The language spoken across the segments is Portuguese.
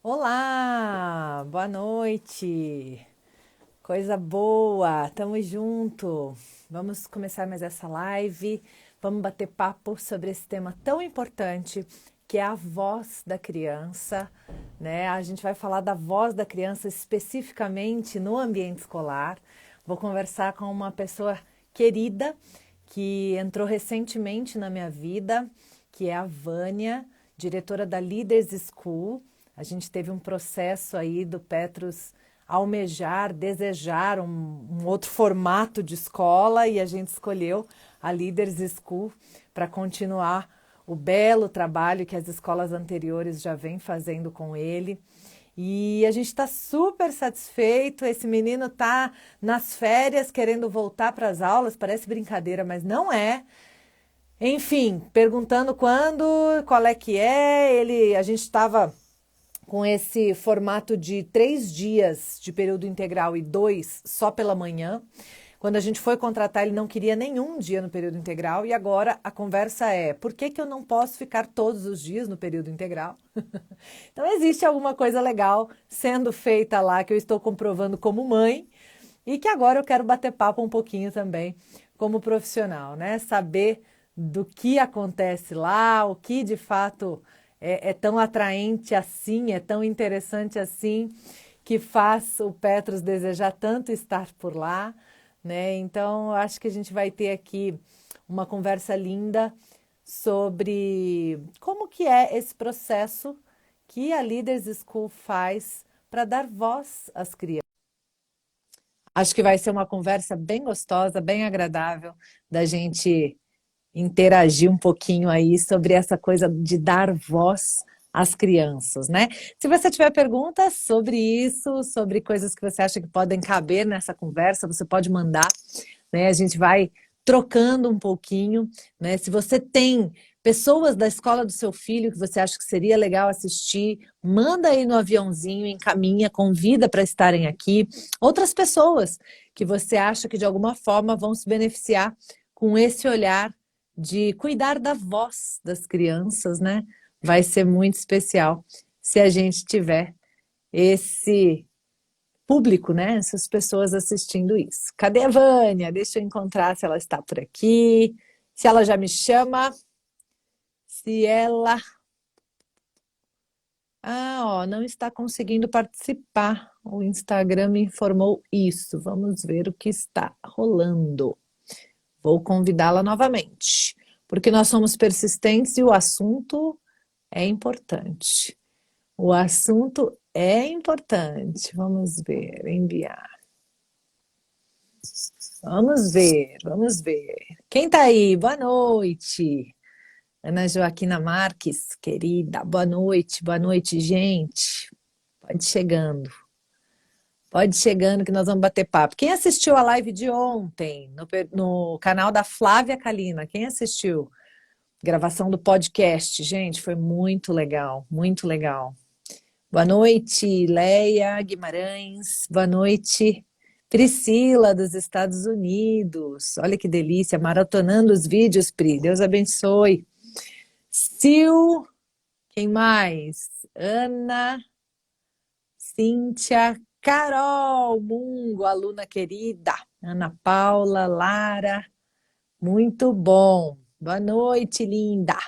Olá, boa noite, coisa boa, tamo junto. Vamos começar mais essa live, vamos bater papo sobre esse tema tão importante que é a voz da criança, né? A gente vai falar da voz da criança especificamente no ambiente escolar. Vou conversar com uma pessoa querida que entrou recentemente na minha vida, que é a Vânia, diretora da Leaders School. A gente teve um processo aí do Petrus almejar, desejar um outro formato de escola e a gente escolheu a Leaders School para continuar o belo trabalho que as escolas anteriores já vêm fazendo com ele. E a gente está super satisfeito. Esse menino está nas férias querendo voltar para as aulas, parece brincadeira, mas não é. Enfim, perguntando quando, qual é que é. A gente estava com esse formato de 3 dias de período integral e 2 só pela manhã. Quando a gente foi contratar, ele não queria nenhum dia no período integral e agora a conversa é: por que que eu não posso ficar todos os dias no período integral? Então existe alguma coisa legal sendo feita lá que eu estou comprovando como mãe e que agora eu quero bater papo um pouquinho também como profissional, né? Saber do que acontece lá, o que de fato é tão atraente assim, é tão interessante assim, que faz o Petrus desejar tanto estar por lá, né? Então, acho que a gente vai ter aqui uma conversa linda sobre como que é esse processo que a Leaders School faz para dar voz às crianças. Acho que vai ser uma conversa bem gostosa, bem agradável da gente interagir um pouquinho aí sobre essa coisa de dar voz às crianças, né? Se você tiver perguntas sobre isso, sobre coisas que você acha que podem caber nessa conversa, você pode mandar, né? A gente vai trocando um pouquinho, né? Se você tem pessoas da escola do seu filho que você acha que seria legal assistir, manda aí no aviãozinho, encaminha, convida para estarem aqui. Outras pessoas que você acha que de alguma forma vão se beneficiar com esse olhar de cuidar da voz das crianças, né? Vai ser muito especial se a gente tiver esse público, né? Essas pessoas assistindo isso. Cadê a Vânia? Deixa eu encontrar se ela está por aqui, se ela já me chama, se ela... ó, não está conseguindo participar. O Instagram me informou isso. Vamos ver o que está rolando. Vou convidá-la novamente, porque nós somos persistentes e o assunto é importante. O assunto é importante. Vamos ver, enviar. Vamos ver, vamos ver. Quem tá aí? Boa noite. Ana Joaquina Marques, querida, boa noite, gente. Pode ir chegando. Pode ir chegando que nós vamos bater papo. Quem assistiu a live de ontem no canal da Flávia Kalina? Quem assistiu? Gravação do podcast, gente, foi muito legal, muito legal. Boa noite, Leia Guimarães. Boa noite, Priscila, dos Estados Unidos. Olha que delícia, maratonando os vídeos, Pri. Deus abençoe. Sil, quem mais? Ana, Cíntia, Carol, Mungo, aluna querida. Ana Paula, Lara, muito bom. Boa noite, linda.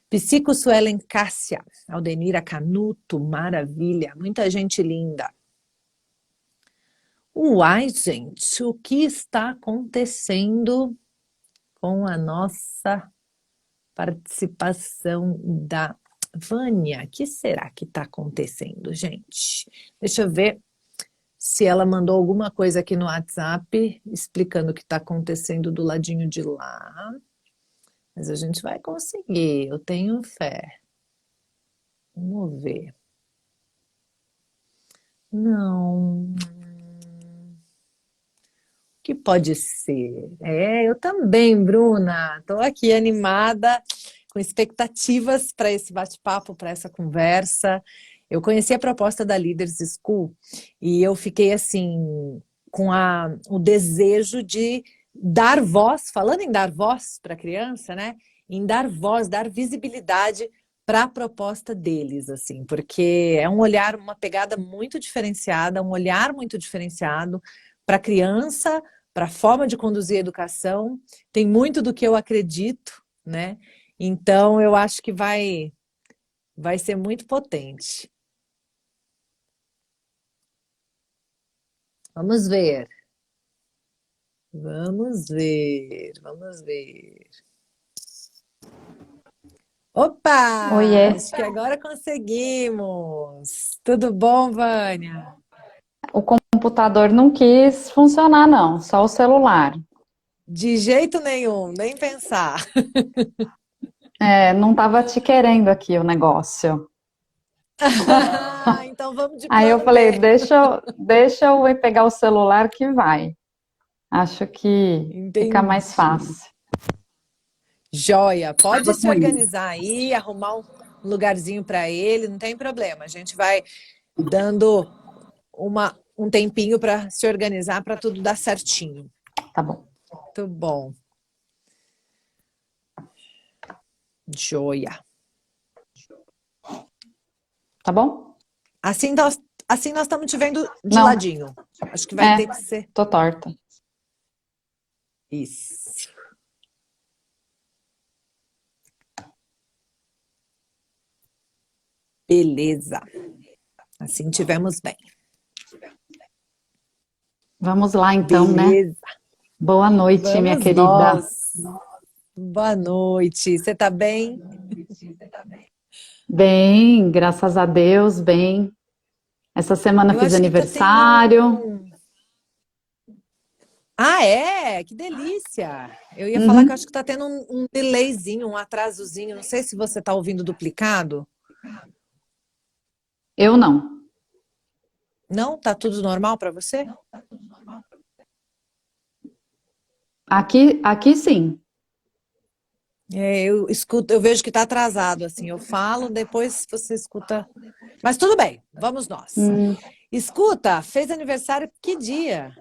Psico Suelen Cássia, Aldenira Canuto, maravilha, muita gente linda. Uai, gente, o que está acontecendo com a nossa participação da Vânia? O que será que está acontecendo, gente? Deixa eu ver se ela mandou alguma coisa aqui no WhatsApp explicando o que está acontecendo do ladinho de lá. Mas a gente vai conseguir, eu tenho fé. Vamos ver. Não. Que pode ser? Eu também, Bruna. Estou aqui animada, com expectativas para esse bate-papo, para essa conversa. Eu conheci a proposta da Leaders School e eu fiquei assim com o desejo de dar voz, falando em dar voz para a criança, né? Em dar voz, dar visibilidade para a proposta deles, assim, porque é um olhar, uma pegada muito diferenciada, um olhar muito diferenciado para a criança, para a forma de conduzir a educação. Tem muito do que eu acredito, né? Então eu acho que vai ser muito potente. Vamos ver. Vamos ver, vamos ver. Opa! Oiê, Acho que agora conseguimos. Tudo bom, Vânia? o computador não quis funcionar, não, só o celular. De jeito nenhum, nem pensar. É, não estava te querendo aqui o negócio. Então vamos de Aí eu plano falei, B. deixa eu ir pegar o celular que vai. Acho que fica mais Entendi. fácil. Joia, pode Tava se com isso. organizar aí, arrumar um lugarzinho para ele, não tem problema. A gente vai dando um tempinho para se organizar para tudo dar certinho. Tá bom. Muito bom. Joia. Tá bom? Assim nós estamos te vendo de Não, ladinho. Acho que vai ter é, que ser tô torta. isso. Beleza. Assim tivemos bem. Vamos lá então, né? Beleza. Boa noite, minha Vamos querida. nós. Boa noite. Você tá bem? Bem, graças a Deus, bem. Essa semana Eu fiz acho que tá tendo aniversário. um. Ah, é? Que delícia! Eu ia falar que eu Uhum. acho que tá tendo um delayzinho, um atrasozinho. Não sei se você tá ouvindo duplicado. Eu não. Não? Tá tudo normal para você? Aqui sim. É, eu escuto, eu vejo que tá atrasado, assim. Eu falo, depois você escuta. Mas tudo bem, vamos nós. Hum, Escuta, fez aniversário que dia?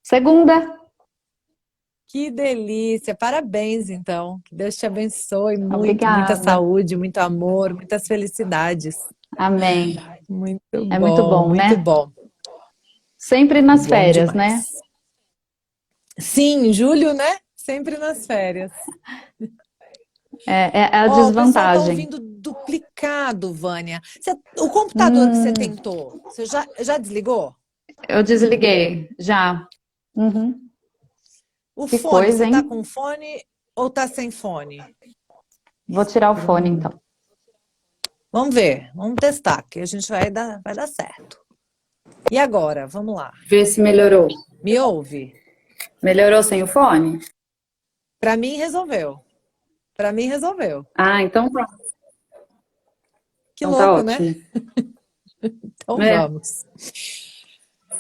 Segunda. Que delícia! Parabéns, então. Que Deus te abençoe muito, muita Obrigada. saúde, muito amor, muitas felicidades. Amém. Muito É muito bom, bom, muito né? bom. Sempre nas Bom férias, né? demais. Sim, julho, né? Sempre nas férias. É a Ó, o pessoal tá desvantagem. ouvindo duplicado, Vânia. O computador que você Hum, tentou, você já desligou? eu desliguei, já. Uhum. O Que fone, coisa, você tá hein? com fone ou tá sem fone? Vou tirar o fone, então. Vamos ver, vamos testar, que a gente vai dar certo. E agora, vamos lá. Ver se melhorou. Me ouve? Melhorou sem o fone? Para mim resolveu. Para mim resolveu. Ah, então tá. Que Então tá louco, né? ótimo. Então É. vamos.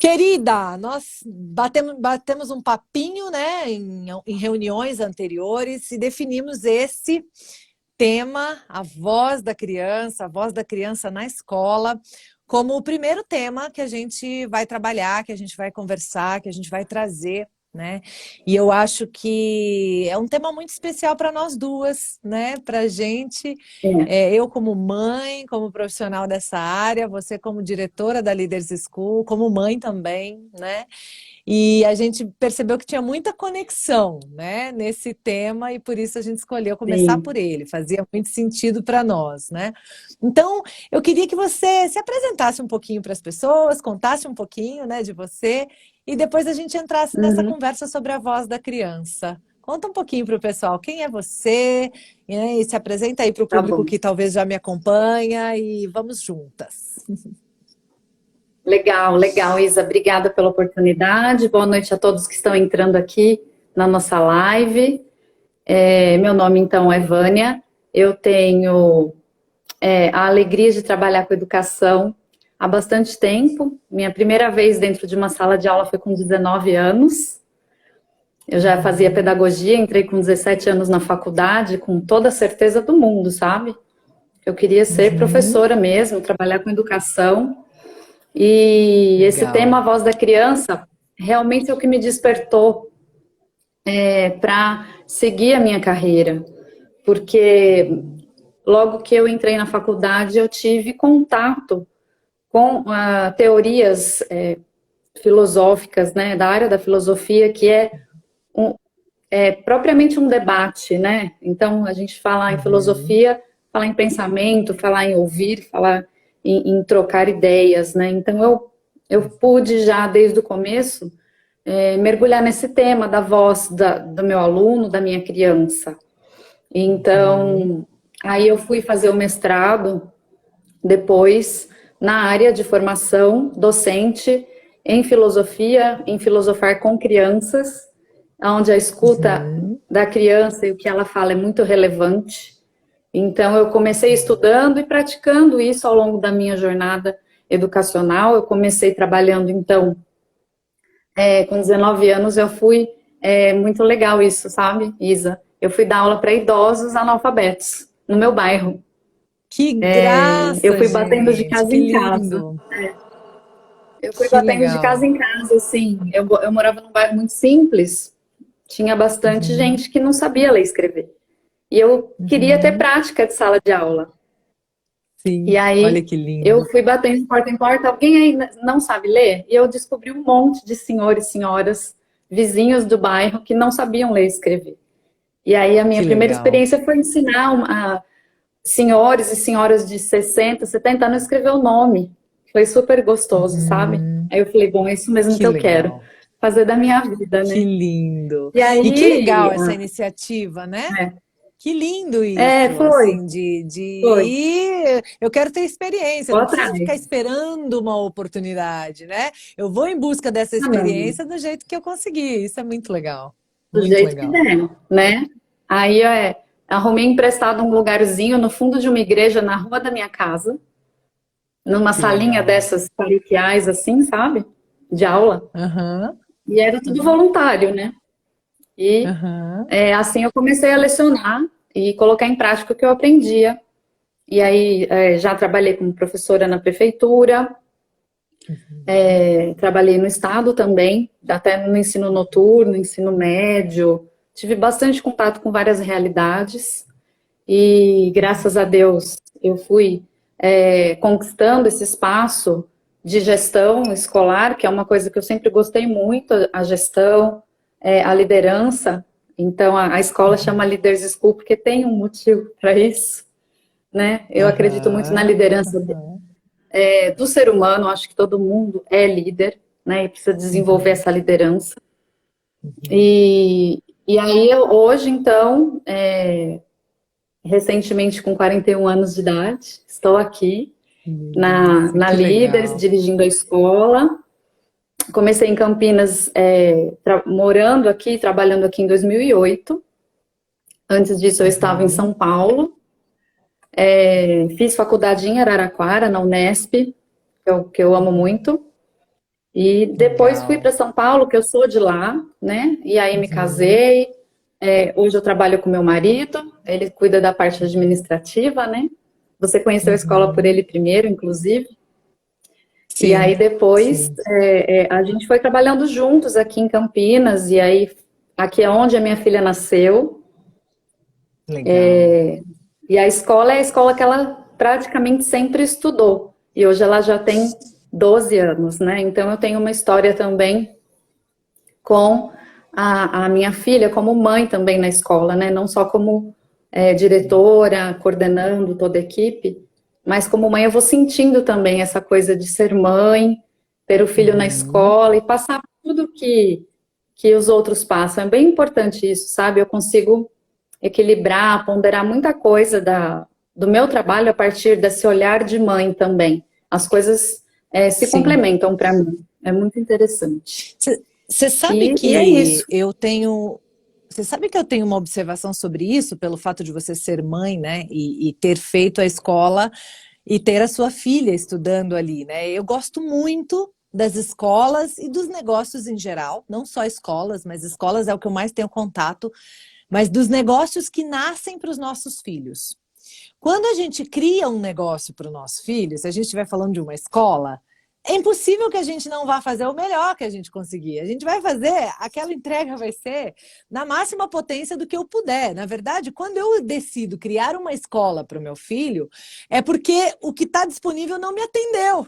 Querida, nós batemos um papinho, né, em reuniões anteriores e definimos esse tema, a voz da criança na escola, como o primeiro tema que a gente vai trabalhar, que a gente vai conversar, que a gente vai trazer, né? E eu acho que é um tema muito especial para nós duas, né? Para a gente, É. eu como mãe, como profissional dessa área, você como diretora da Leaders School, como mãe também, né? E a gente percebeu que tinha muita conexão, né, nesse tema e por isso a gente escolheu começar Sim. por ele, fazia muito sentido para nós, né? Então, eu queria que você se apresentasse um pouquinho para as pessoas, contasse um pouquinho, né, de você e depois a gente entrasse nessa Uhum. conversa sobre a voz da criança. Conta um pouquinho para o pessoal, quem é você, né, e se apresenta aí para o Tá público bom. que talvez já me acompanha e vamos juntas. Legal, legal, Isa. Obrigada pela oportunidade. Boa noite a todos que estão entrando aqui na nossa live. Meu nome, então, é Vânia. Eu tenho a alegria de trabalhar com educação há bastante tempo. Minha primeira vez dentro de uma sala de aula foi com 19 anos. Eu já fazia Uhum, pedagogia, entrei com 17 anos na faculdade, com toda a certeza do mundo, sabe? Eu queria ser uhum, professora mesmo, trabalhar com educação. E esse tema, legal. a voz da criança, realmente é o que me despertou para seguir a minha carreira. Porque logo que eu entrei na faculdade, eu tive contato com teorias filosóficas, né, da área da filosofia, que um, é propriamente um debate, né? Então, a gente fala em Uhum. filosofia, falar em pensamento, falar em ouvir, falar em trocar ideias, né? Então, eu pude já, desde o começo, mergulhar nesse tema da voz do meu aluno, da minha criança. Uhum. Então, aí eu fui fazer o mestrado depois na área de formação docente em filosofia, em filosofar com crianças, onde a escuta Uhum. da criança e o que ela fala é muito relevante. Então, eu comecei estudando e praticando isso ao longo da minha jornada educacional. Eu comecei trabalhando, então, com 19 anos, eu fui. Muito legal isso, sabe, Isa? Eu fui dar aula para idosos analfabetos no meu bairro. Que Eu graça, fui batendo de gente! casa Que em casa. lindo! Eu fui Que batendo de legal! casa em casa, assim. Eu morava num bairro muito simples, tinha bastante Uhum. gente que não sabia ler e escrever. E eu queria ter Uhum. prática de sala de aula. E Sim, olha aí que eu lindo! fui batendo de porta em porta. Alguém aí não sabe ler? E eu descobri um monte de senhores e senhoras, vizinhos do bairro, que não sabiam ler e escrever. E aí a minha Que primeira legal! experiência foi ensinar a senhores e senhoras de 60, 70 anos a escrever o nome. Foi super gostoso, sabe? Uhum. Aí eu falei, bom, é isso mesmo Que que eu quero legal! fazer da minha vida, Que né? lindo! E E que aí, legal essa iniciativa, né? Que lindo é, isso, foi, assim, de foi. ir. Eu quero ter experiência, Vou não preciso ficar atrás. esperando uma oportunidade, né? Eu vou em busca dessa Ah, não, experiência do jeito que eu conseguir. Isso é muito legal. do Muito jeito que legal. der, né? Aí arrumei emprestado um lugarzinho no fundo de uma igreja na rua da minha casa, numa Que salinha legal. dessas paroquiais, assim, sabe? De aula. Aham, E era tudo voluntário, né? E aham. assim eu comecei a lecionar e colocar em prática o que eu aprendia. E aí já trabalhei como professora na prefeitura, trabalhei no estado também, até no ensino noturno, ensino médio. Tive bastante contato com várias realidades e graças a Deus eu fui conquistando esse espaço de gestão escolar, que é uma coisa que eu sempre gostei muito, a gestão, a liderança. Então a escola chama Leaders School porque tem um motivo para isso, né? Eu acredito muito na Aham, liderança aham. do ser humano, acho que todo mundo é líder, né? E precisa desenvolver Uhum, essa liderança. uhum. E aí, hoje, então, recentemente com 41 anos de idade, estou aqui na Que Líderes, legal. dirigindo a escola. Comecei em Campinas, morando aqui, trabalhando aqui em 2008. Antes disso, eu estava em Uhum. São Paulo. Fiz faculdade em Araraquara, na Unesp, que eu amo muito. E depois fui Legal. para São Paulo, que eu sou de lá, né? E aí me Uhum. casei. Hoje eu trabalho com meu marido, ele cuida da parte administrativa, né? Você conheceu a escola por Uhum. ele primeiro, inclusive. E aí Sim, depois sim. a gente foi trabalhando juntos aqui em Campinas, e aí aqui é onde a minha filha nasceu. Legal. E a escola é a escola que ela praticamente sempre estudou. E hoje ela já tem 12 anos, né? Então eu tenho uma história também com a minha filha como mãe também na escola, né? Não só como diretora, coordenando toda a equipe, mas como mãe eu vou sentindo também essa coisa de ser mãe, ter o filho na Uhum. escola e passar tudo que os outros passam. É bem importante isso, sabe? Eu consigo equilibrar, ponderar muita coisa do meu trabalho a partir desse olhar de mãe também. As coisas se Sim. complementam para mim. É muito interessante. Você sabe E é que isso. eu tenho. Você sabe que eu tenho uma observação sobre isso, pelo fato de você ser mãe, né? E ter feito a escola e ter a sua filha estudando ali, né? Eu gosto muito das escolas e dos negócios em geral, não só escolas, mas escolas é o que eu mais tenho contato, mas dos negócios que nascem para os nossos filhos. Quando a gente cria um negócio para o nosso filho, se a gente estiver falando de uma escola, é impossível que a gente não vá fazer o melhor que a gente conseguir. A gente vai fazer, aquela entrega vai ser na máxima potência do que eu puder. Na verdade, quando eu decido criar uma escola para o meu filho, é porque o que está disponível não me atendeu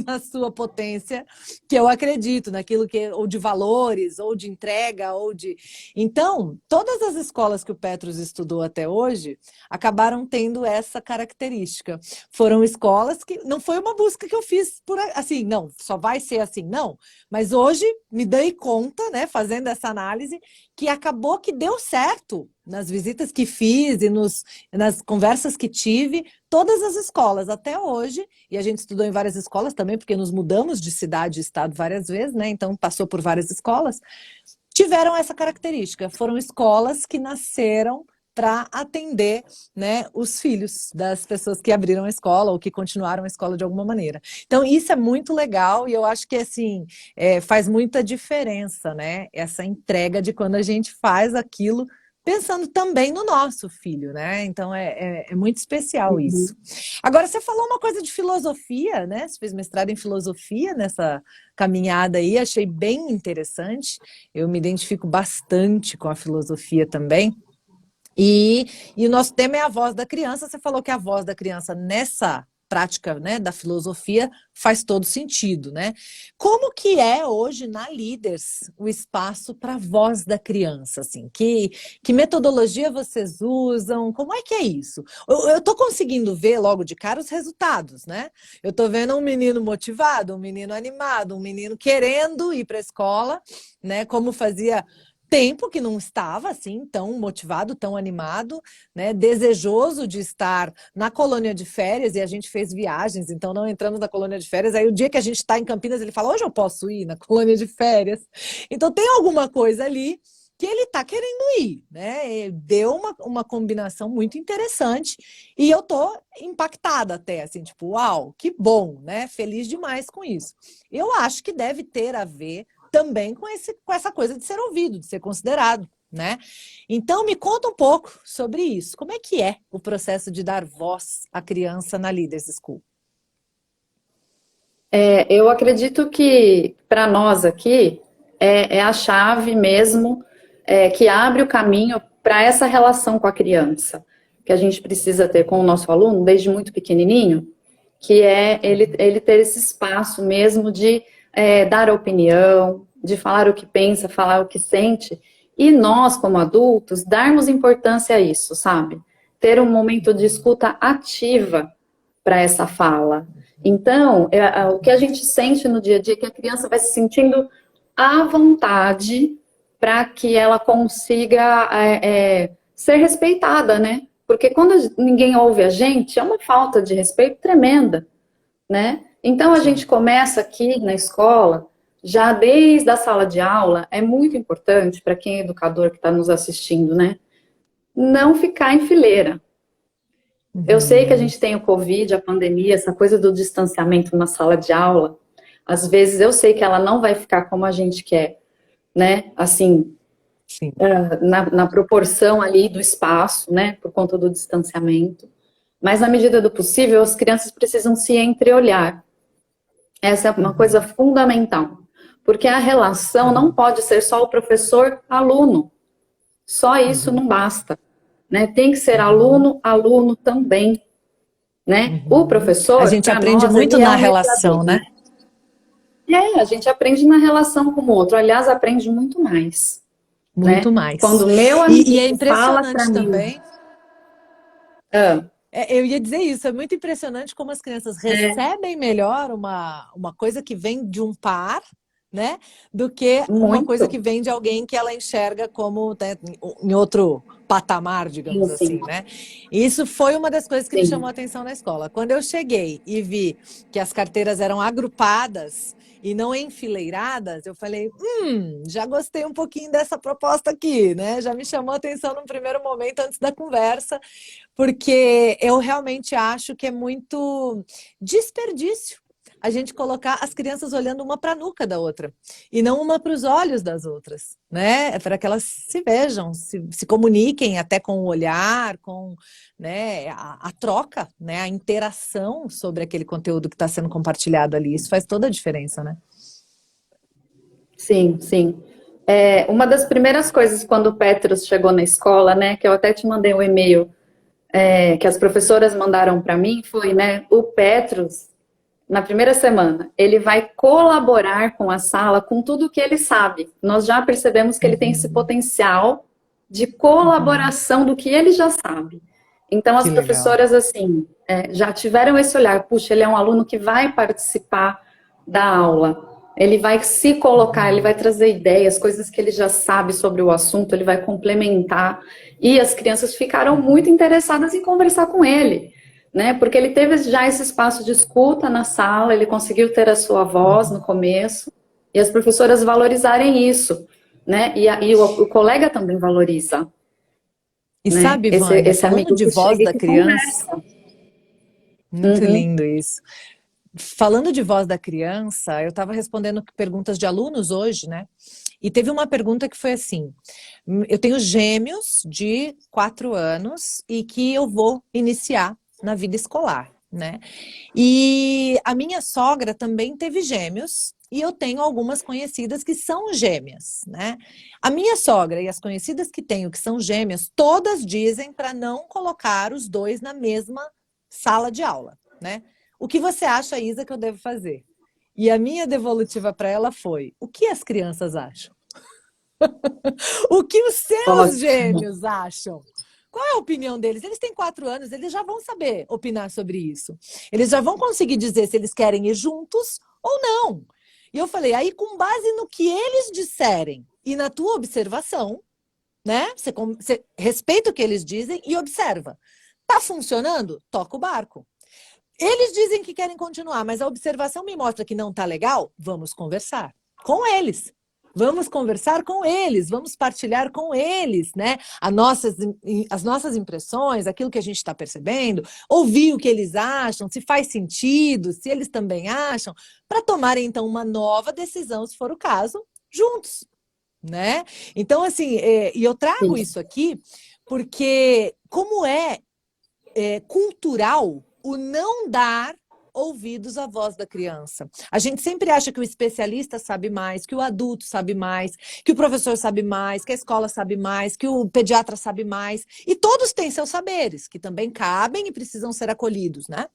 na sua potência, que eu acredito, naquilo que, ou de valores, ou de entrega, ou de. Então, todas as escolas que o Petros estudou até hoje acabaram tendo essa característica. Foram escolas que não foi uma busca que eu fiz por assim, não, só vai ser assim, não. Mas hoje me dei conta, né, fazendo essa análise, que acabou que deu certo nas visitas que fiz e nas conversas que tive, todas as escolas até hoje, e a gente estudou em várias escolas também, porque nos mudamos de cidade e estado várias vezes, né? Então passou por várias escolas, tiveram essa característica. Foram escolas que nasceram para atender, né, os filhos das pessoas que abriram a escola ou que continuaram a escola de alguma maneira. Então, isso é muito legal e eu acho que assim faz muita diferença, né? Essa entrega de quando a gente faz aquilo pensando também no nosso filho, né? Então é muito especial isso. Agora, você falou uma coisa de filosofia, né? Você fez mestrado em filosofia nessa caminhada aí, achei bem interessante. Eu me identifico bastante com a filosofia também. E o nosso tema é a voz da criança. Você falou que a voz da criança nessa prática, né, da filosofia faz todo sentido, né? Como que é hoje na Líderes o espaço para a voz da criança, assim? Que metodologia vocês usam? Como é que é isso? Eu estou conseguindo ver logo de cara os resultados, né? Eu estou vendo um menino motivado, um menino animado, um menino querendo ir para a escola, né? Como fazia tempo que não estava assim tão motivado, tão animado, né? Desejoso de estar na colônia de férias, e a gente fez viagens, então não entramos na colônia de férias. Aí o dia que a gente está em Campinas, ele fala: hoje eu posso ir na colônia de férias. Então tem alguma coisa ali que ele está querendo ir, né? Deu uma combinação muito interessante e eu tô impactada até, assim, tipo, uau, que bom, né? Feliz demais com isso. Eu acho que deve ter a ver também com essa coisa de ser ouvido, de ser considerado, né? Então, me conta um pouco sobre isso. Como é que é o processo de dar voz à criança na Leaders School? Eu acredito que para nós aqui é a chave mesmo que abre o caminho para essa relação com a criança que a gente precisa ter com o nosso aluno desde muito pequenininho, que é ele ter esse espaço mesmo de dar opinião, de falar o que pensa, falar o que sente, e nós, como adultos, darmos importância a isso, sabe? Ter um momento de escuta ativa para essa fala. Então, o que a gente sente no dia a dia é que a criança vai se sentindo à vontade para que ela consiga ser respeitada, né? Porque quando ninguém ouve a gente, é uma falta de respeito tremenda, né? Então, a gente começa aqui na escola, já desde a sala de aula, é muito importante para quem é educador que está nos assistindo, né? Não ficar em fileira. Eu sei que a gente tem o Covid, a pandemia, essa coisa do distanciamento na sala de aula. Às vezes eu sei que ela não vai ficar como a gente quer, né? Assim, na proporção ali do espaço, né? Por conta do distanciamento. Mas na medida do possível, as crianças precisam se entreolhar. Essa é uma coisa fundamental. Porque a relação não pode ser só o professor-aluno. Só isso não basta. Né? Tem que ser aluno também, né? O professor, a gente aprende nós, muito ele na um relação, mediador, né? A gente aprende na relação com o outro. Aliás, aprende muito mais, Muito né? mais. Quando o meu E é amiguinho fala para impressionante mim, também. ah, Eu ia dizer isso, é muito impressionante como as crianças recebem melhor uma coisa que vem de um par, né, do que uma coisa que muito, vem de alguém que ela enxerga como, né, em outro patamar, digamos sim, assim, né? E isso foi uma das coisas que me chamou a sim. atenção na escola. Quando eu cheguei e vi que as carteiras eram agrupadas e não enfileiradas, eu falei, já gostei um pouquinho dessa proposta aqui, né? Já me chamou a atenção no primeiro momento antes da conversa, porque eu realmente acho que é muito desperdício a gente colocar as crianças olhando uma para a nuca da outra e não uma para os olhos das outras, né? Para que elas se vejam, se comuniquem até com o olhar, com, né, a troca, né, a interação sobre aquele conteúdo que está sendo compartilhado ali. Isso faz toda a diferença, né? Sim, sim. Uma das primeiras coisas quando o Petrus chegou na escola, né, que eu até te mandei um e-mail, que as professoras mandaram para mim, foi, né, o Petrus, na primeira semana, ele vai colaborar com a sala com tudo que ele sabe. Nós já percebemos que ele tem esse potencial de colaboração do que ele já sabe. Então, as Que legal. professoras, assim, já tiveram esse olhar, puxa, ele é um aluno que vai participar da aula, ele vai se colocar, ele vai trazer ideias, coisas que ele já sabe sobre o assunto, ele vai complementar, e as crianças ficaram muito interessadas em conversar com ele, né, porque ele teve já esse espaço de escuta na sala, ele conseguiu ter a sua voz no começo, e as professoras valorizarem isso, né, e o colega também valoriza, E né, sabe, Vânia, esse falando amigo de que voz chega e da que criança, conversa. muito Uhum. lindo isso. Falando de voz da criança, eu estava respondendo perguntas de alunos hoje, né? E teve uma pergunta que foi assim: eu tenho gêmeos de 4 anos e que eu vou iniciar na vida escolar, né? E a minha sogra também teve gêmeos e eu tenho algumas conhecidas que são gêmeas, né? A minha sogra e as conhecidas que tenho que são gêmeas, todas dizem para não colocar os dois na mesma sala de aula, né? O que você acha, Isa, que eu devo fazer? E a minha devolutiva para ela foi: o que as crianças acham? O que os seus Ótimo. gêmeos acham? Qual é a opinião deles? Eles têm 4 anos, eles já vão saber opinar sobre isso. Eles já vão conseguir dizer se eles querem ir juntos ou não. E eu falei, aí com base no que eles disserem e na tua observação, né? Você respeita o que eles dizem e observa. Tá funcionando? Toca o barco. Eles dizem que querem continuar, mas a observação me mostra que não tá legal? Vamos conversar com eles. Vamos conversar com eles, vamos partilhar com eles, né? As nossas impressões, aquilo que a gente está percebendo, ouvir o que eles acham, se faz sentido, se eles também acham, para tomarem então uma nova decisão, se for o caso, juntos, né? Então, assim, e eu trago Sim. isso aqui porque, como é cultural o não dar ouvidos à voz da criança. A gente sempre acha que o especialista sabe mais, que o adulto sabe mais, que o professor sabe mais, que a escola sabe mais, que o pediatra sabe mais. E todos têm seus saberes, que também cabem e precisam ser acolhidos, né?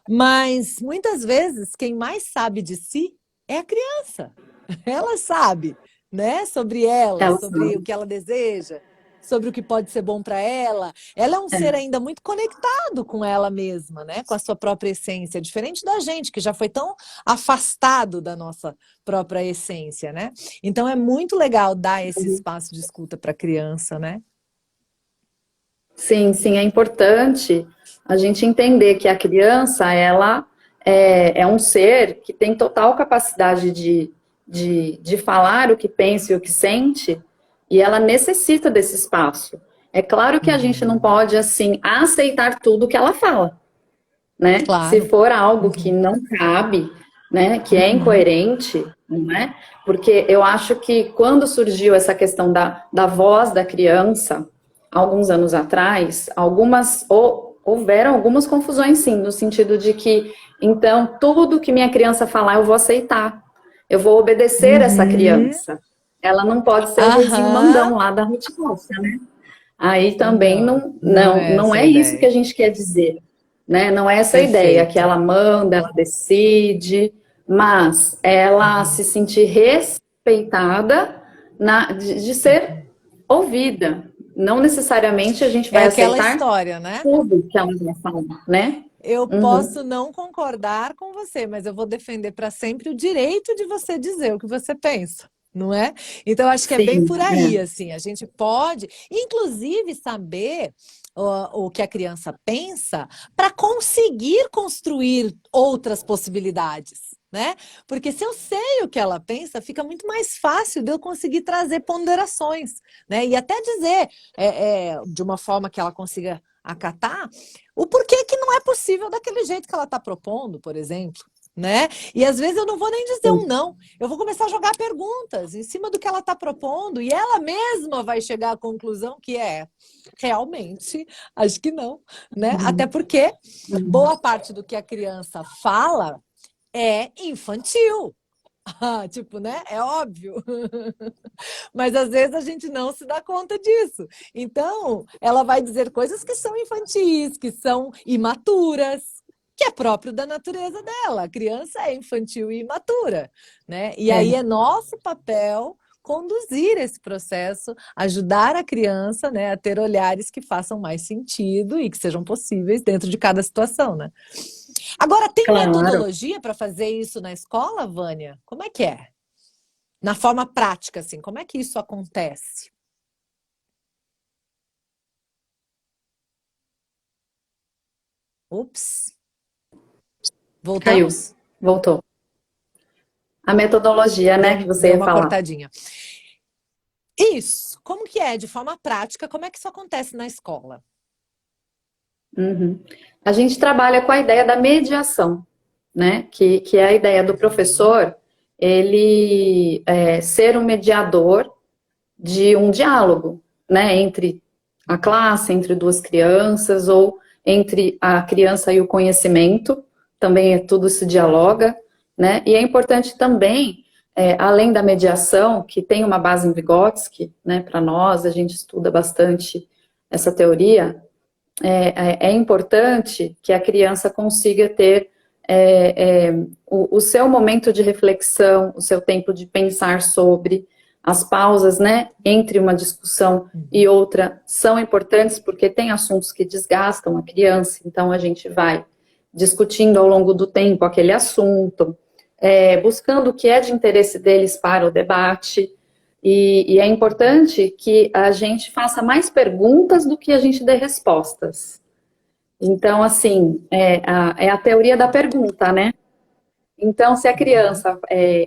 Mas muitas vezes quem mais sabe de si é a criança. Ela sabe, né, sobre ela, Ela sobre o sabe. que ela deseja, sobre o que pode ser bom para ela. Ela é um ser É. ainda muito conectado com ela mesma, né, com a sua própria essência, diferente da gente que já foi tão afastado da nossa própria essência, né? Então é muito legal dar esse espaço de escuta para a criança, né? Sim, sim, é importante a gente entender que a criança, ela é um ser que tem total capacidade de falar o que pensa e o que sente, e ela necessita desse espaço. É claro que a gente não Uhum. pode, assim, aceitar tudo que ela fala, né? Se Claro. for algo que Uhum. não cabe, né, que é Uhum. incoerente, não é? Porque eu acho que quando surgiu essa questão da voz da criança, alguns anos atrás, houveram algumas confusões, sim, no sentido de que, então, tudo que minha criança falar, eu vou aceitar. Eu vou obedecer essa Uhum. criança. Ela não pode ser o vozinho Aham. mandão lá da rotiça, né? Aí também Não, não é não essa a é isso que a ideia. gente quer dizer, né? Não é essa a ideia que Perfeito. ela manda, ela decide, mas ela Uhum. se sentir respeitada de ser ouvida. Não necessariamente a gente É vai aquela aceitar história, né? tudo que ela vai falar, né? Eu Uhum. posso não concordar com você, mas eu vou defender para sempre o direito de você dizer o que você pensa, não é? Então, acho que é bem Sim, por aí, assim. A gente pode, inclusive, saber o que a criança pensa para conseguir construir outras possibilidades. Né? Porque se eu sei o que ela pensa, fica muito mais fácil de eu conseguir trazer ponderações, né? E até dizer de uma forma que ela consiga acatar o porquê que não é possível daquele jeito que ela está propondo, por exemplo. né? E às vezes eu não vou nem dizer um Sim. não, eu vou começar a jogar perguntas em cima do que ela está propondo e ela mesma vai chegar à conclusão que é realmente, acho que não, né? Até Uhum. porque Uhum. boa parte do que a criança fala é infantil. Tipo, né? É óbvio. Mas às vezes a gente não se dá conta disso. Então, ela vai dizer coisas que são infantis, que são imaturas, que é próprio da natureza dela. A criança é infantil e imatura, né? E aí É, é nosso papel conduzir esse processo, ajudar a criança, né, a ter olhares que façam mais sentido e que sejam possíveis dentro de cada situação, né? Agora, tem claro. metodologia para fazer isso na escola, Vânia? Como é que é? Na forma prática, assim, como é que isso acontece? Ups, Caiu. voltamos? Voltou. A metodologia, né, que você Deu ia uma falar. cortadinha. Isso, como que é de forma prática? Como é que isso acontece na escola? Uhum. A gente trabalha com a ideia da mediação, né? Que é a ideia do professor, ele ser um mediador de um diálogo, né? Entre a classe, entre duas crianças, ou entre a criança e o conhecimento, também tudo se dialoga, né? E é importante também, além da mediação, que tem uma base em Vygotsky, né? Para nós, a gente estuda bastante essa teoria, é importante que a criança consiga ter o seu momento de reflexão, o seu tempo de pensar sobre as pausas, né, entre uma discussão e outra são importantes porque tem assuntos que desgastam a criança, então a gente vai discutindo ao longo do tempo aquele assunto, buscando o que é de interesse deles para o debate, e é importante que a gente faça mais perguntas do que a gente dê respostas. Então, assim, é a teoria da pergunta, né? Então, se a Uhum. criança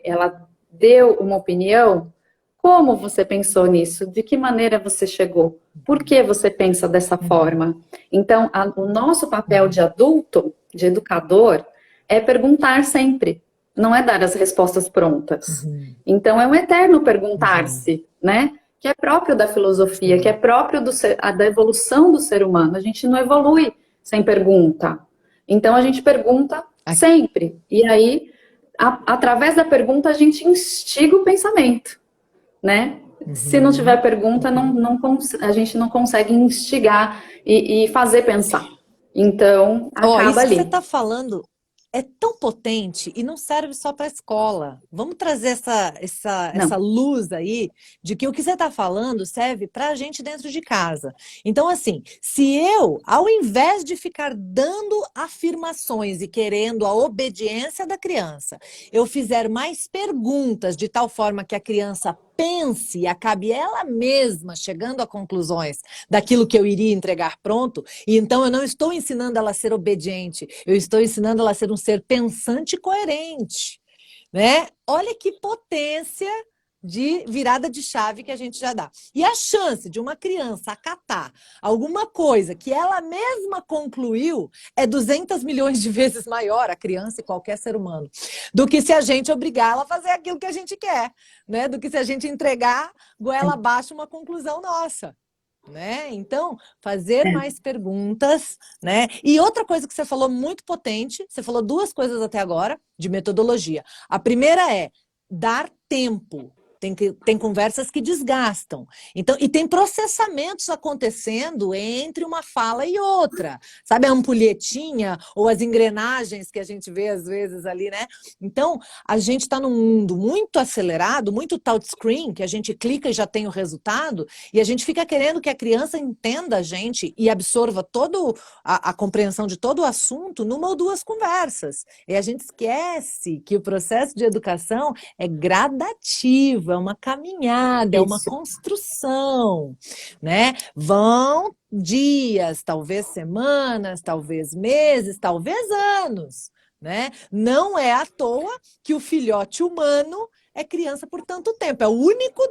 ela deu uma opinião, como você pensou nisso? De que maneira você chegou? Por que você pensa dessa Uhum. forma? Então, o nosso papel de Uhum. adulto, de educador, é perguntar sempre, não é dar as respostas prontas. Uhum. Então, é um eterno Uhum. perguntar-se, né? Que é próprio da filosofia, que é Sim. próprio da evolução do ser humano. A gente não evolui sem pergunta. Então, a gente pergunta A- sempre. E aí, através da pergunta, a gente instiga o pensamento, né? Se não tiver Uhum. pergunta, Uhum. a gente não consegue instigar e fazer pensar. Então, Ó, acaba isso que você ali. está falando é tão potente e não serve só para a escola. Vamos trazer essa Não. luz aí de que o que você está falando serve para a gente dentro de casa. Então, assim, se eu, ao invés de ficar dando afirmações e querendo a obediência da criança, eu fizer mais perguntas de tal forma que a criança pense e acabe ela mesma chegando a conclusões daquilo que eu iria entregar pronto, e então eu não estou ensinando ela a ser obediente, eu estou ensinando ela a ser um ser pensante e coerente, né? Olha que potência de virada de chave que a gente já dá. E a chance de uma criança acatar alguma coisa que ela mesma concluiu é 200 milhões de vezes maior, a criança e qualquer ser humano, do que se a gente obrigar ela a fazer aquilo que a gente quer, né? Do que se a gente entregar goela abaixo uma conclusão nossa. Né? Então, fazer É, mais perguntas, né? E outra coisa que você falou muito potente, você falou duas coisas até agora de metodologia. A primeira é dar tempo. Tem conversas que desgastam. Então, e tem processamentos acontecendo entre uma fala e outra. Sabe a ampulhetinha ou as engrenagens que a gente vê às vezes ali, né? Então, a gente está num mundo muito acelerado, muito touchscreen, que a gente clica e já tem o resultado, e a gente fica querendo que a criança entenda a gente e absorva toda a compreensão de todo o assunto numa ou duas conversas. E a gente esquece que o processo de educação é gradativo, é uma caminhada, é uma isso. construção, né? Vão dias, talvez semanas, talvez meses, talvez anos, né? Não é à toa que o filhote humano é criança por tanto tempo. É o único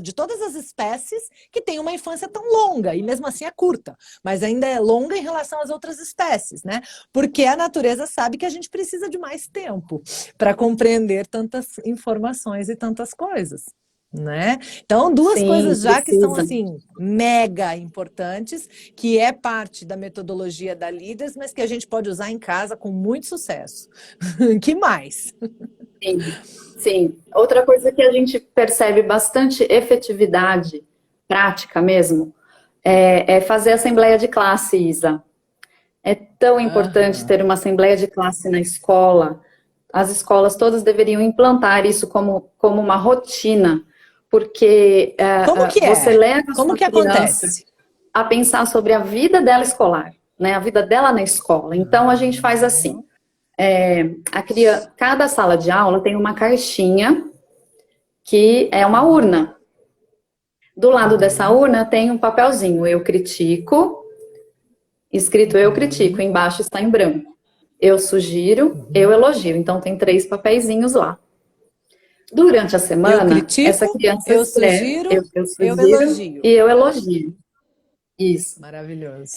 de todas as espécies que tem uma infância tão longa, e mesmo assim é curta, mas ainda é longa em relação às outras espécies, né? Porque a natureza sabe que a gente precisa de mais tempo para compreender tantas informações e tantas coisas. Né? Então, duas Sim, coisas já que são precisa. assim mega importantes, que é parte da metodologia da Leaders, mas que a gente pode usar em casa com muito sucesso. Que mais? Sim, sim. Outra coisa que a gente percebe bastante efetividade, prática mesmo, é fazer assembleia de classe, Isa. É tão importante Aham. ter uma assembleia de classe na escola. As escolas todas deveriam implantar isso como uma rotina, porque Como que você é? leva a Como sua que criança acontece? a pensar sobre a vida dela escolar, né? A vida dela na escola. Então a gente faz assim. Cada sala de aula tem uma caixinha que é uma urna. Do lado dessa Uhum, urna tem um papelzinho, eu critico, escrito eu critico, uhum, embaixo está em branco. Eu sugiro, eu uhum. elogio. Então tem 3 papeizinhos lá. Durante a Eu semana, essa critico, criança eu escreve, sugiro, eu eu sugiro e elogio. eu elogio. Isso. Maravilhoso.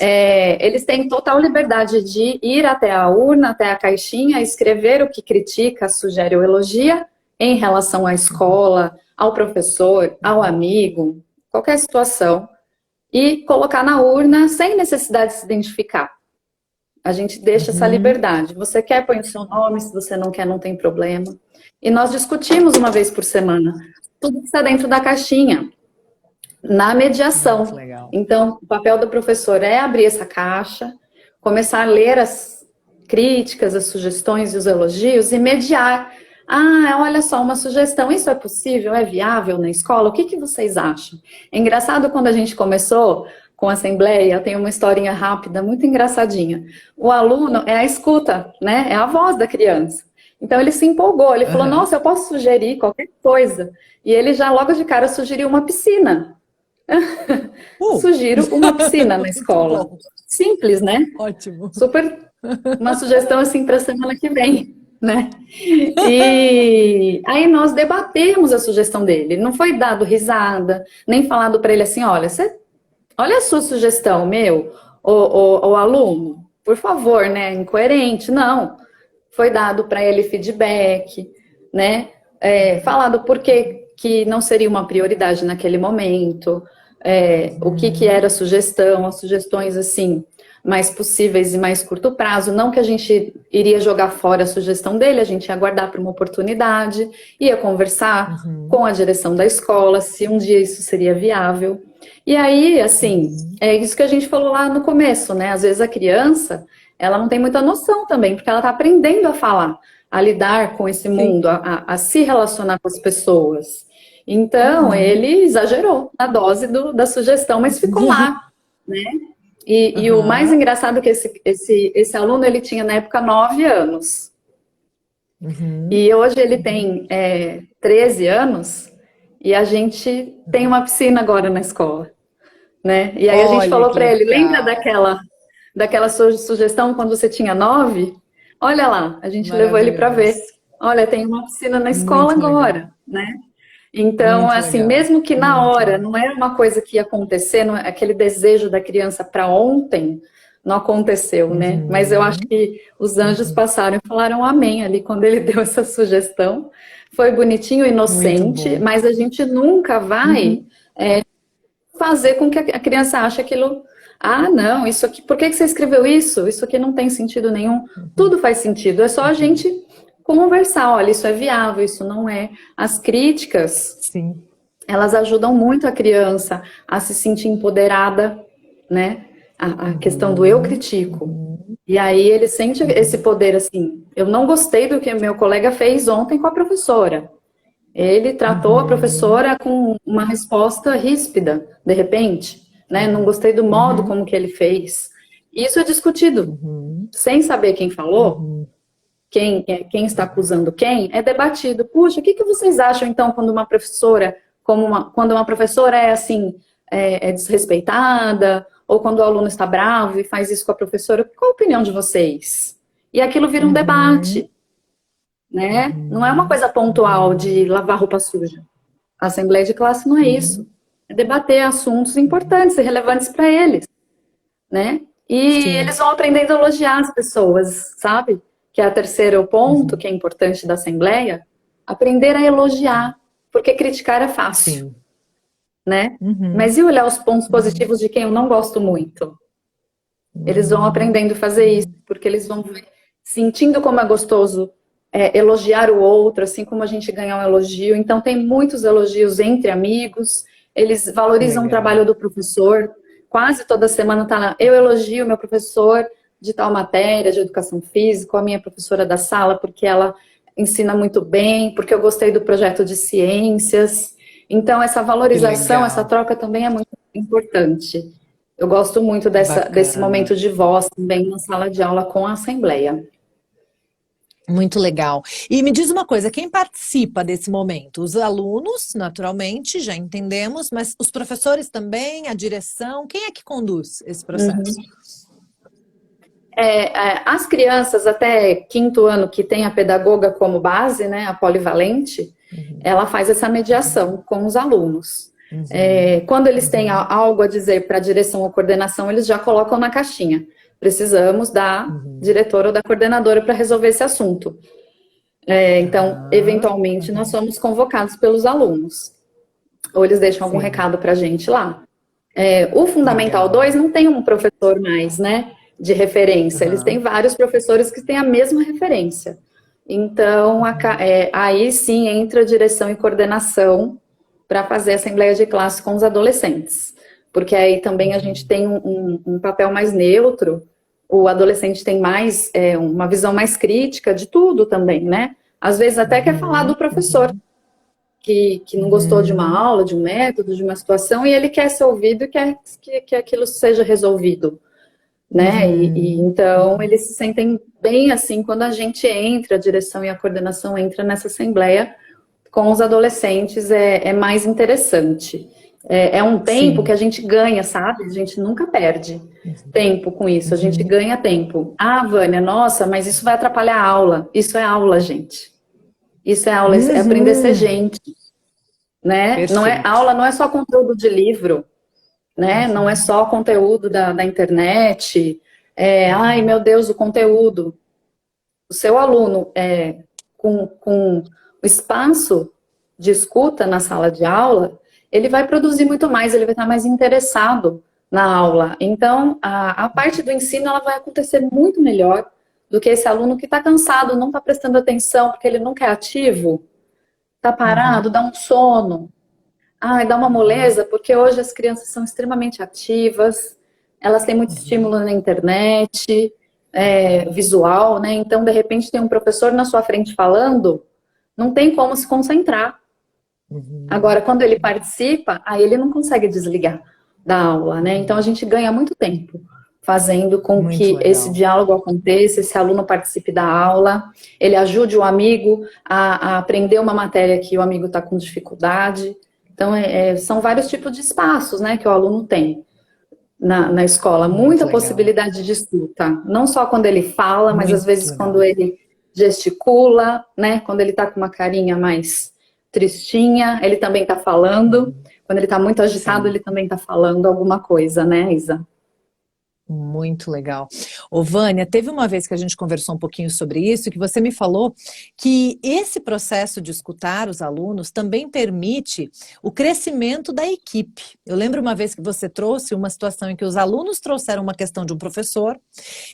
Eles têm total liberdade de ir até a urna, até a caixinha, escrever o que critica, sugere ou elogia em relação à Uhum, escola, ao professor, ao uhum, amigo, qualquer situação, e colocar na urna sem necessidade de se identificar. A gente deixa essa uhum. liberdade. Você quer, põe o seu nome, se você não quer, não tem problema. E nós discutimos uma vez por semana tudo que está dentro da caixinha na Muito mediação. legal. Então, o papel do professor é abrir essa caixa, começar a ler as críticas, as sugestões e os elogios e mediar. Ah, olha só, uma sugestão, isso é possível, é viável na escola? O que que vocês acham? É engraçado quando a gente começou com a assembleia, tem uma historinha rápida, muito engraçadinha. O aluno é a escuta, né? É a voz da criança. Então ele se empolgou, ele falou: Aham. "Nossa, eu posso sugerir qualquer coisa". E ele já logo de cara sugeriu uma piscina. Uh! Sugiro uma piscina na Muito escola. bom. Simples, né? Ótimo. Super uma sugestão assim para a semana que vem, né? E aí nós debatemos a sugestão dele. Não foi dado risada, nem falado para ele assim, olha a sua sugestão, meu, o aluno, por favor, né? Incoerente, não. Foi dado para ele feedback, né? Falado por que não seria uma prioridade naquele momento, o que Uhum. era a sugestão, as sugestões assim, mais possíveis e mais curto prazo, não que a gente iria jogar fora a sugestão dele, a gente ia aguardar para uma oportunidade, ia conversar Uhum. com a direção da escola, se um dia isso seria viável. E aí, assim, Uhum. é isso que a gente falou lá no começo, né? Às vezes a criança, ela não tem muita noção também, porque ela está aprendendo a falar, a lidar com esse Sim. mundo, a se relacionar com as pessoas. Então, Uhum. ele exagerou na dose da sugestão, mas ficou lá, né? E o mais Aham. engraçado é que esse aluno, ele tinha na época 9 anos. Uhum. E hoje ele tem 13 anos e a gente tem Uhum. uma piscina agora na escola, né? E aí a gente Olha falou que para ele, lembra legal. daquela sugestão quando você tinha 9? Olha lá, a gente levou ele para ver. Maravilhoso. Olha, tem uma piscina na escola Muito legal. agora, né? Então, Muito assim, legal. mesmo que na Muito hora legal. não era uma coisa que ia acontecer, aquele desejo da criança para ontem, não aconteceu, né? Mas eu acho Uhum. que os anjos Uhum. passaram e falaram amém ali quando ele deu essa sugestão. Foi bonitinho, Muito inocente, bom. mas a gente nunca vai Uhum. fazer com que a criança ache aquilo. Ah, não, isso aqui, por que que você escreveu isso? Isso aqui não tem sentido nenhum. Uhum. Tudo faz sentido, é só a Uhum. gente conversar. Olha, isso é viável, isso não é. As críticas, Sim. elas ajudam muito a criança a se sentir empoderada, né? A questão do eu Uhum. critico. Uhum. E aí ele sente esse Uhum. poder assim. Eu não gostei do que meu colega fez ontem com a professora. Ele tratou a Uhum. professora com uma resposta ríspida, de repente, né? Não Uhum. gostei do modo Uhum. como que ele fez. Isso é discutido, Uhum. sem saber quem falou, Uhum. quem está acusando quem, é debatido. Puxa, o que que vocês acham então quando uma professora, quando uma professora é assim, é desrespeitada, ou quando o aluno está bravo e faz isso com a professora? Qual a opinião de vocês? E aquilo vira um Uhum. debate, né? Não é uma Uhum. coisa pontual de lavar roupa suja. A assembleia de classe não é isso. É debater assuntos importantes e relevantes para eles, né? E Sim. eles vão aprendendo a elogiar as pessoas, sabe? Que é o terceiro ponto, Uhum. que é importante da assembleia, aprender a elogiar, porque criticar é fácil, Sim. né? Uhum. Mas e olhar os pontos Uhum. positivos de quem eu não gosto muito? Eles vão Uhum. aprendendo a fazer isso, porque eles vão sentindo como é gostoso elogiar o outro, assim como a gente ganha um elogio. Então, tem muitos elogios entre amigos, eles valorizam o Legal. trabalho do professor. Quase toda semana tá lá, eu elogio meu professor de tal matéria, de educação física, ou a minha professora da sala, porque ela ensina muito bem, porque eu gostei do projeto de ciências. Então, essa Que valorização, essa legal. troca também é muito importante. Eu gosto muito desse Bacana. momento de voz também na sala de aula com a assembleia. Muito legal. E me diz uma coisa, quem participa desse momento? Os alunos, naturalmente, já entendemos, mas os professores também, a direção, quem é que conduz esse processo? As crianças até quinto ano que tem a pedagoga como base, né, a polivalente, Uhum. ela faz essa mediação com os alunos. Uhum. Quando eles têm Uhum. algo a dizer para a direção ou coordenação, eles já colocam na caixinha. Precisamos da Uhum. diretora ou da coordenadora para resolver esse assunto. Então, Tá. eventualmente, nós Uhum. somos convocados pelos alunos, ou eles deixam algum Sim, recado para a gente lá. O Fundamental legal. 2 não tem um professor mais, né, de referência. Eles têm Uhum. vários professores que têm a mesma referência. Então, Uhum. aí sim entra a direção e coordenação para fazer a assembleia de classe com os adolescentes. Porque aí também a gente Uhum. tem um papel mais neutro, o adolescente tem mais uma visão mais crítica de tudo também, né? Às vezes até quer falar do Uhum. professor, Uhum. que não gostou de uma Uhum. aula, de um método, de uma situação, e ele quer ser ouvido e quer que aquilo seja resolvido, né? Uhum. Então Uhum. eles se sentem bem assim quando a gente entra, a direção e a coordenação entra nessa assembleia com os adolescentes, é mais interessante. É um tempo que Sim. a gente ganha, sabe? A gente nunca perde tempo com isso, a gente Uhum. ganha tempo. Ah, Vânia, nossa, mas isso vai atrapalhar a aula. Isso é aula, gente. Isso é aula, é aprender a ser Uhum. gente, né? Não é, Perfeito. aula não é só conteúdo de livro, né? Não é Uhum. só conteúdo da internet. Ai, Uhum. meu Deus, o conteúdo. O seu aluno, com o espaço de escuta na sala de aula, ele vai produzir muito mais, ele vai estar mais interessado na aula. Então, a parte do ensino ela vai acontecer muito melhor do que esse aluno que está cansado, não está prestando atenção, porque ele nunca é ativo, está Uhum. parado, dá um sono. Ai, dá uma Uhum. moleza, porque hoje as crianças são extremamente ativas, elas têm muito Uhum. estímulo na internet, visual, né? Então, de repente, tem um professor na sua frente falando, não tem como se concentrar. Uhum. Agora, quando ele participa, aí ele não consegue desligar da aula, né? Então, a Uhum. gente ganha muito tempo fazendo com Muito que esse legal. diálogo aconteça, esse aluno participe da aula, ele ajude o amigo a aprender uma matéria que o amigo está com dificuldade. Então, são vários tipos de espaços, né, que o aluno tem na escola. Muito Muita legal. possibilidade de escuta. Não só quando ele fala, mas às Muito vezes quando legal. ele gesticula, né, quando ele está com uma carinha mais tristinha, ele também está falando. Uhum. Quando ele está muito agitado, Sim. ele também está falando alguma coisa, né, Isa? Muito legal. Ô, Vânia, teve uma vez que a gente conversou um pouquinho sobre isso, que você me falou que esse processo de escutar os alunos também permite o crescimento da equipe. Eu lembro uma vez que você trouxe uma situação em que os alunos trouxeram uma questão de um professor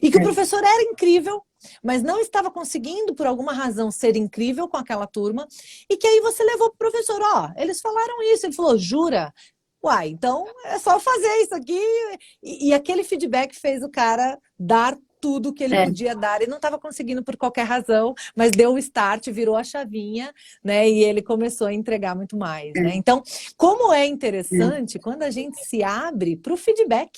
e que o É. professor era incrível, mas não estava conseguindo, por alguma razão, ser incrível com aquela turma, e que aí você levou para o professor, ó, eles falaram isso, ele falou, jura? Uai, então é só fazer isso aqui. E aquele feedback fez o cara dar tudo que ele É. podia dar e não estava conseguindo por qualquer razão, mas deu o start, virou a chavinha, né? E ele começou a entregar muito mais, né? Então, como é interessante quando a gente se abre para o feedback,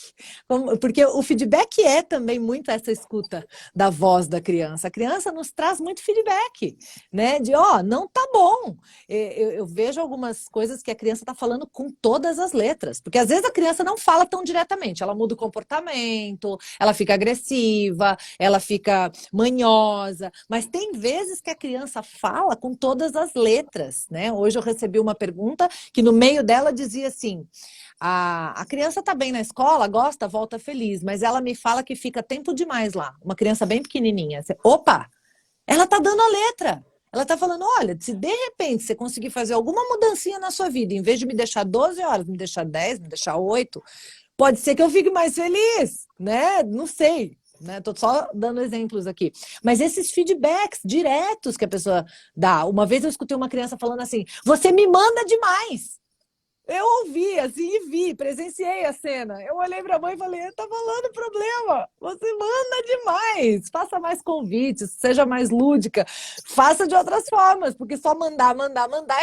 porque o feedback é também muito essa escuta da voz da criança. A criança nos traz muito feedback, né? De ó, não tá bom. Eu vejo algumas coisas que a criança está falando com todas as letras, porque às vezes a criança não fala tão diretamente, ela muda o comportamento, ela fica agressiva, impulsiva, ela fica manhosa, mas tem vezes que a criança fala com todas as letras, né? Hoje eu recebi uma pergunta que no meio dela dizia assim: a criança está bem na escola, gosta, volta feliz, mas ela me fala que fica tempo demais lá. Uma criança bem pequenininha. Opa, ela está dando a letra. Ela está falando, olha, se de repente você conseguir fazer alguma mudancinha na sua vida, em vez de me deixar 12 horas, me deixar 10, me deixar 8, pode ser que eu fique mais feliz, né? Não sei, né? Tô só dando exemplos aqui. Mas esses feedbacks diretos que a pessoa dá. Uma vez eu escutei uma criança falando assim, você me manda demais. Eu ouvi, assim, e vi, presenciei a cena. Eu olhei para a mãe e falei, tá falando problema, você manda demais, faça mais convites, seja mais lúdica, faça de outras formas, porque só mandar,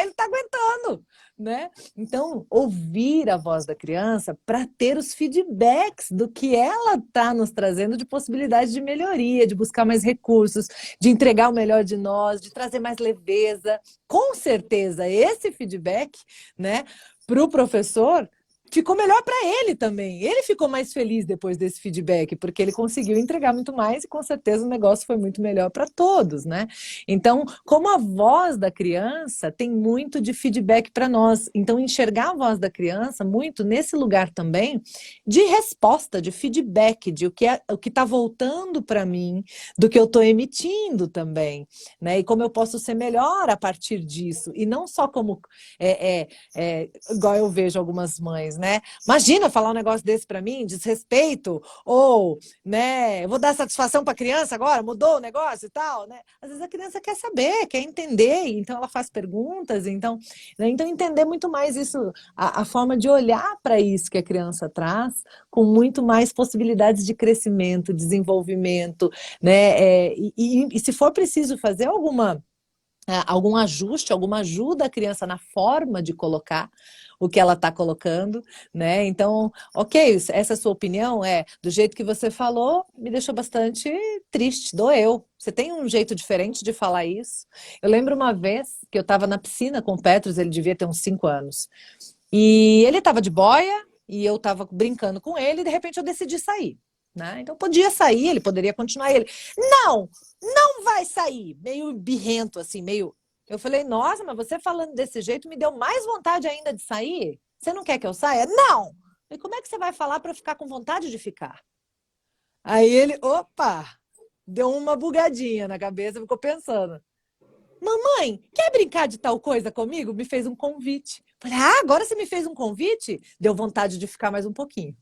ele tá aguentando, né? Então, ouvir a voz da criança para ter os feedbacks do que ela tá nos trazendo de possibilidade de melhoria, de buscar mais recursos, de entregar o melhor de nós, de trazer mais leveza. Com certeza, esse feedback, né, para o professor, ficou melhor para ele também. Ele ficou mais feliz depois desse feedback, porque ele conseguiu entregar muito mais e com certeza o negócio foi muito melhor para todos, né? Então, como a voz da criança tem muito de feedback para nós, então enxergar a voz da criança muito nesse lugar também de resposta, de feedback, de o que está voltando para mim, do que eu estou emitindo também, né? E como eu posso ser melhor a partir disso, e não só como igual eu vejo algumas mães, né? Imagina falar um negócio desse para mim, desrespeito, ou, né, eu vou dar satisfação para a criança agora, mudou o negócio e tal, né? Às vezes a criança quer saber, quer entender, então ela faz perguntas, então, né? Então entender muito mais isso, a forma de olhar para isso que a criança traz, com muito mais possibilidades de crescimento, desenvolvimento, né? E se for preciso fazer algum ajuste, alguma ajuda à criança na forma de colocar o que ela está colocando, né? Então, ok, essa sua opinião do jeito que você falou, me deixou bastante triste, doeu. Você tem um jeito diferente de falar isso? Eu lembro uma vez que eu estava na piscina com o Petrus, ele devia ter uns 5 anos, e ele estava de boia, e eu estava brincando com ele, e de repente eu decidi sair. Né? Então podia sair, ele poderia continuar. Ele, não vai sair, meio birrento assim, meio. Eu falei, nossa, mas você falando desse jeito me deu mais vontade ainda de sair? Você não quer que eu saia? Não! E como é que você vai falar para eu ficar com vontade de ficar? Aí ele, opa, deu uma bugadinha na cabeça, ficou pensando. Mamãe, quer brincar de tal coisa comigo? Me fez um convite. Falei, agora você me fez um convite? Deu vontade de ficar mais um pouquinho.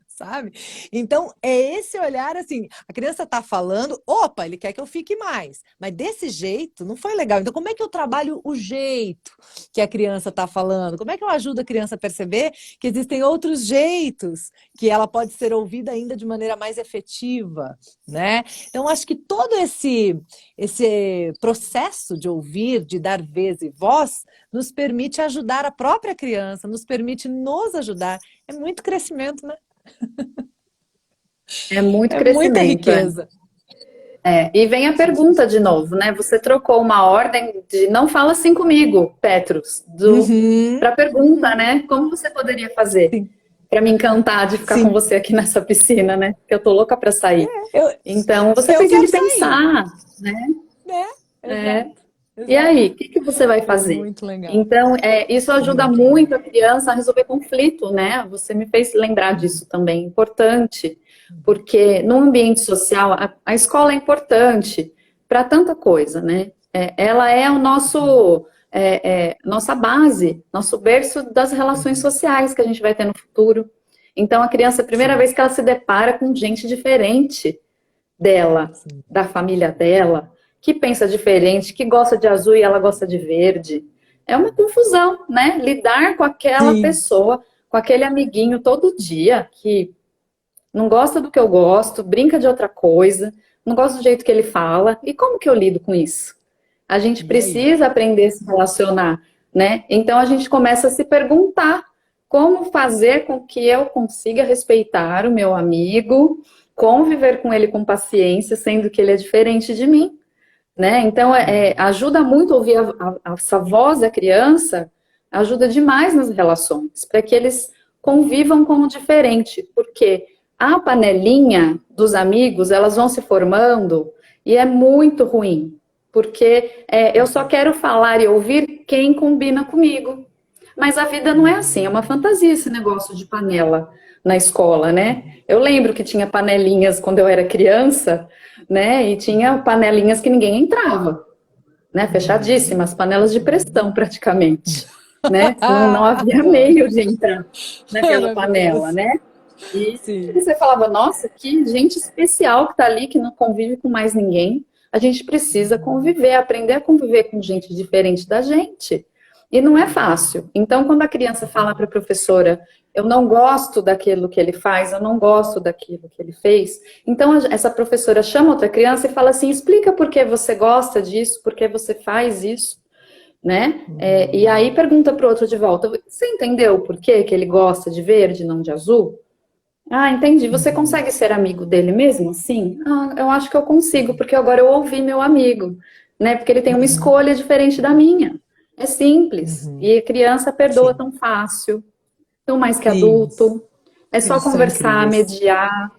Sabe? Então, é esse olhar assim, a criança está falando, opa, ele quer que eu fique mais, mas desse jeito não foi legal. Então, como é que eu trabalho o jeito que a criança está falando? Como é que eu ajudo a criança a perceber que existem outros jeitos que ela pode ser ouvida ainda de maneira mais efetiva, né? Então, acho que todo esse processo de ouvir, de dar vez e voz, nos permite ajudar a própria criança, nos permite nos ajudar. É muito crescimento, né? É muito É muita crescimento. riqueza. E vem a pergunta de novo, né? Você trocou uma ordem de não fala assim comigo, Petrus, para a pergunta, né? Como você poderia fazer para me encantar de ficar com você aqui nessa piscina, né? Porque eu tô louca para sair. Então, você fez ele pensar, né? Exato. E aí, o que você vai fazer? Muito legal. Então, isso ajuda muito a criança a resolver conflito, né? Você me fez lembrar disso também, importante, porque no ambiente social, a escola é importante para tanta coisa, né? Ela é o nossa base, nosso berço das relações sociais que a gente vai ter no futuro. Então, a criança, a primeira vez que ela se depara com gente diferente dela, da família dela, que pensa diferente, que gosta de azul e ela gosta de verde. É uma confusão, né? Lidar com aquela pessoa, com aquele amiguinho todo dia, que não gosta do que eu gosto, brinca de outra coisa, não gosta do jeito que ele fala. E como que eu lido com isso? A gente precisa aprender a se relacionar, né? Então a gente começa a se perguntar como fazer com que eu consiga respeitar o meu amigo, conviver com ele com paciência, sendo que ele é diferente de mim. Né? Então, ajuda muito ouvir essa voz da criança, ajuda demais nas relações, para que eles convivam com o diferente, porque a panelinha dos amigos, elas vão se formando e é muito ruim, porque eu só quero falar e ouvir quem combina comigo. Mas a vida não é assim, é uma fantasia esse negócio de panela na escola, né? Eu lembro que tinha panelinhas quando eu era criança, né? E tinha panelinhas que ninguém entrava, né? Fechadíssimas, panelas de pressão praticamente, né? Não havia Adoro. meio de entrar naquela panela, Maravilhoso. né? E Sim. você falava, nossa, que gente especial que tá ali, que não convive com mais ninguém. A gente precisa conviver, aprender a conviver com gente diferente da gente. E não é fácil. Então, quando a criança fala para a professora, eu não gosto daquilo que ele faz, eu não gosto daquilo que ele fez, então essa professora chama outra criança e fala assim, explica por que você gosta disso, por que você faz isso, né? E aí pergunta para o outro de volta, você entendeu por que que ele gosta de verde, não de azul? Ah, entendi. Você consegue ser amigo dele mesmo assim? Ah, eu acho que eu consigo, porque agora eu ouvi meu amigo, né? Porque ele tem uma escolha diferente da minha. É simples. E a criança perdoa Sim. tão fácil, tão mais que Sim. adulto. É só Eles são conversar, incríveis. mediar,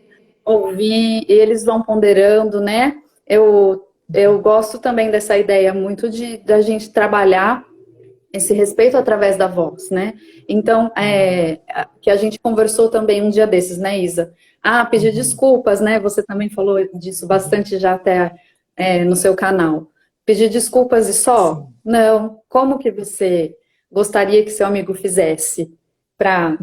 ouvir, e eles vão ponderando, né? Eu gosto também dessa ideia muito de da gente trabalhar esse respeito através da voz, né? Então, que a gente conversou também um dia desses, né, Isa? Ah, pedir desculpas, né? Você também falou disso bastante já até no seu canal. Pedir desculpas e só? Sim. Não. Como que você gostaria que seu amigo fizesse para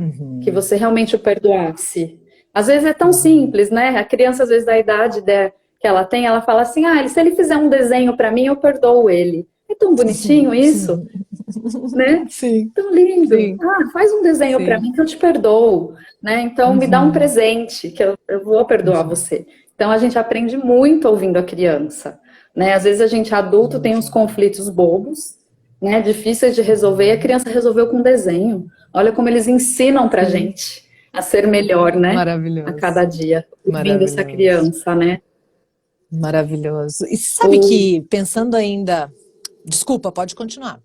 que Uhum. você realmente o perdoasse? Às vezes é tão simples, né? A criança, às vezes, da idade que ela tem, ela fala assim, ah, se ele fizer um desenho para mim, eu perdoo ele. É tão bonitinho isso, né? Sim. Tão lindo. Sim. Ah, faz um desenho para Sim. mim que eu te perdoo, né? Então me dá um Uhum. presente que eu vou perdoar Uhum. você. Então a gente aprende muito ouvindo a criança, né? Às vezes a gente adulto tem uns Muito. conflitos bobos, né? Difíceis de resolver e a criança resolveu com desenho. Olha como eles ensinam pra Sim. gente a ser melhor, né? A cada Maravilhoso. dia, ouvindo essa Maravilhoso. criança, né? Maravilhoso. E sabe O... que, pensando ainda. Desculpa, pode continuar.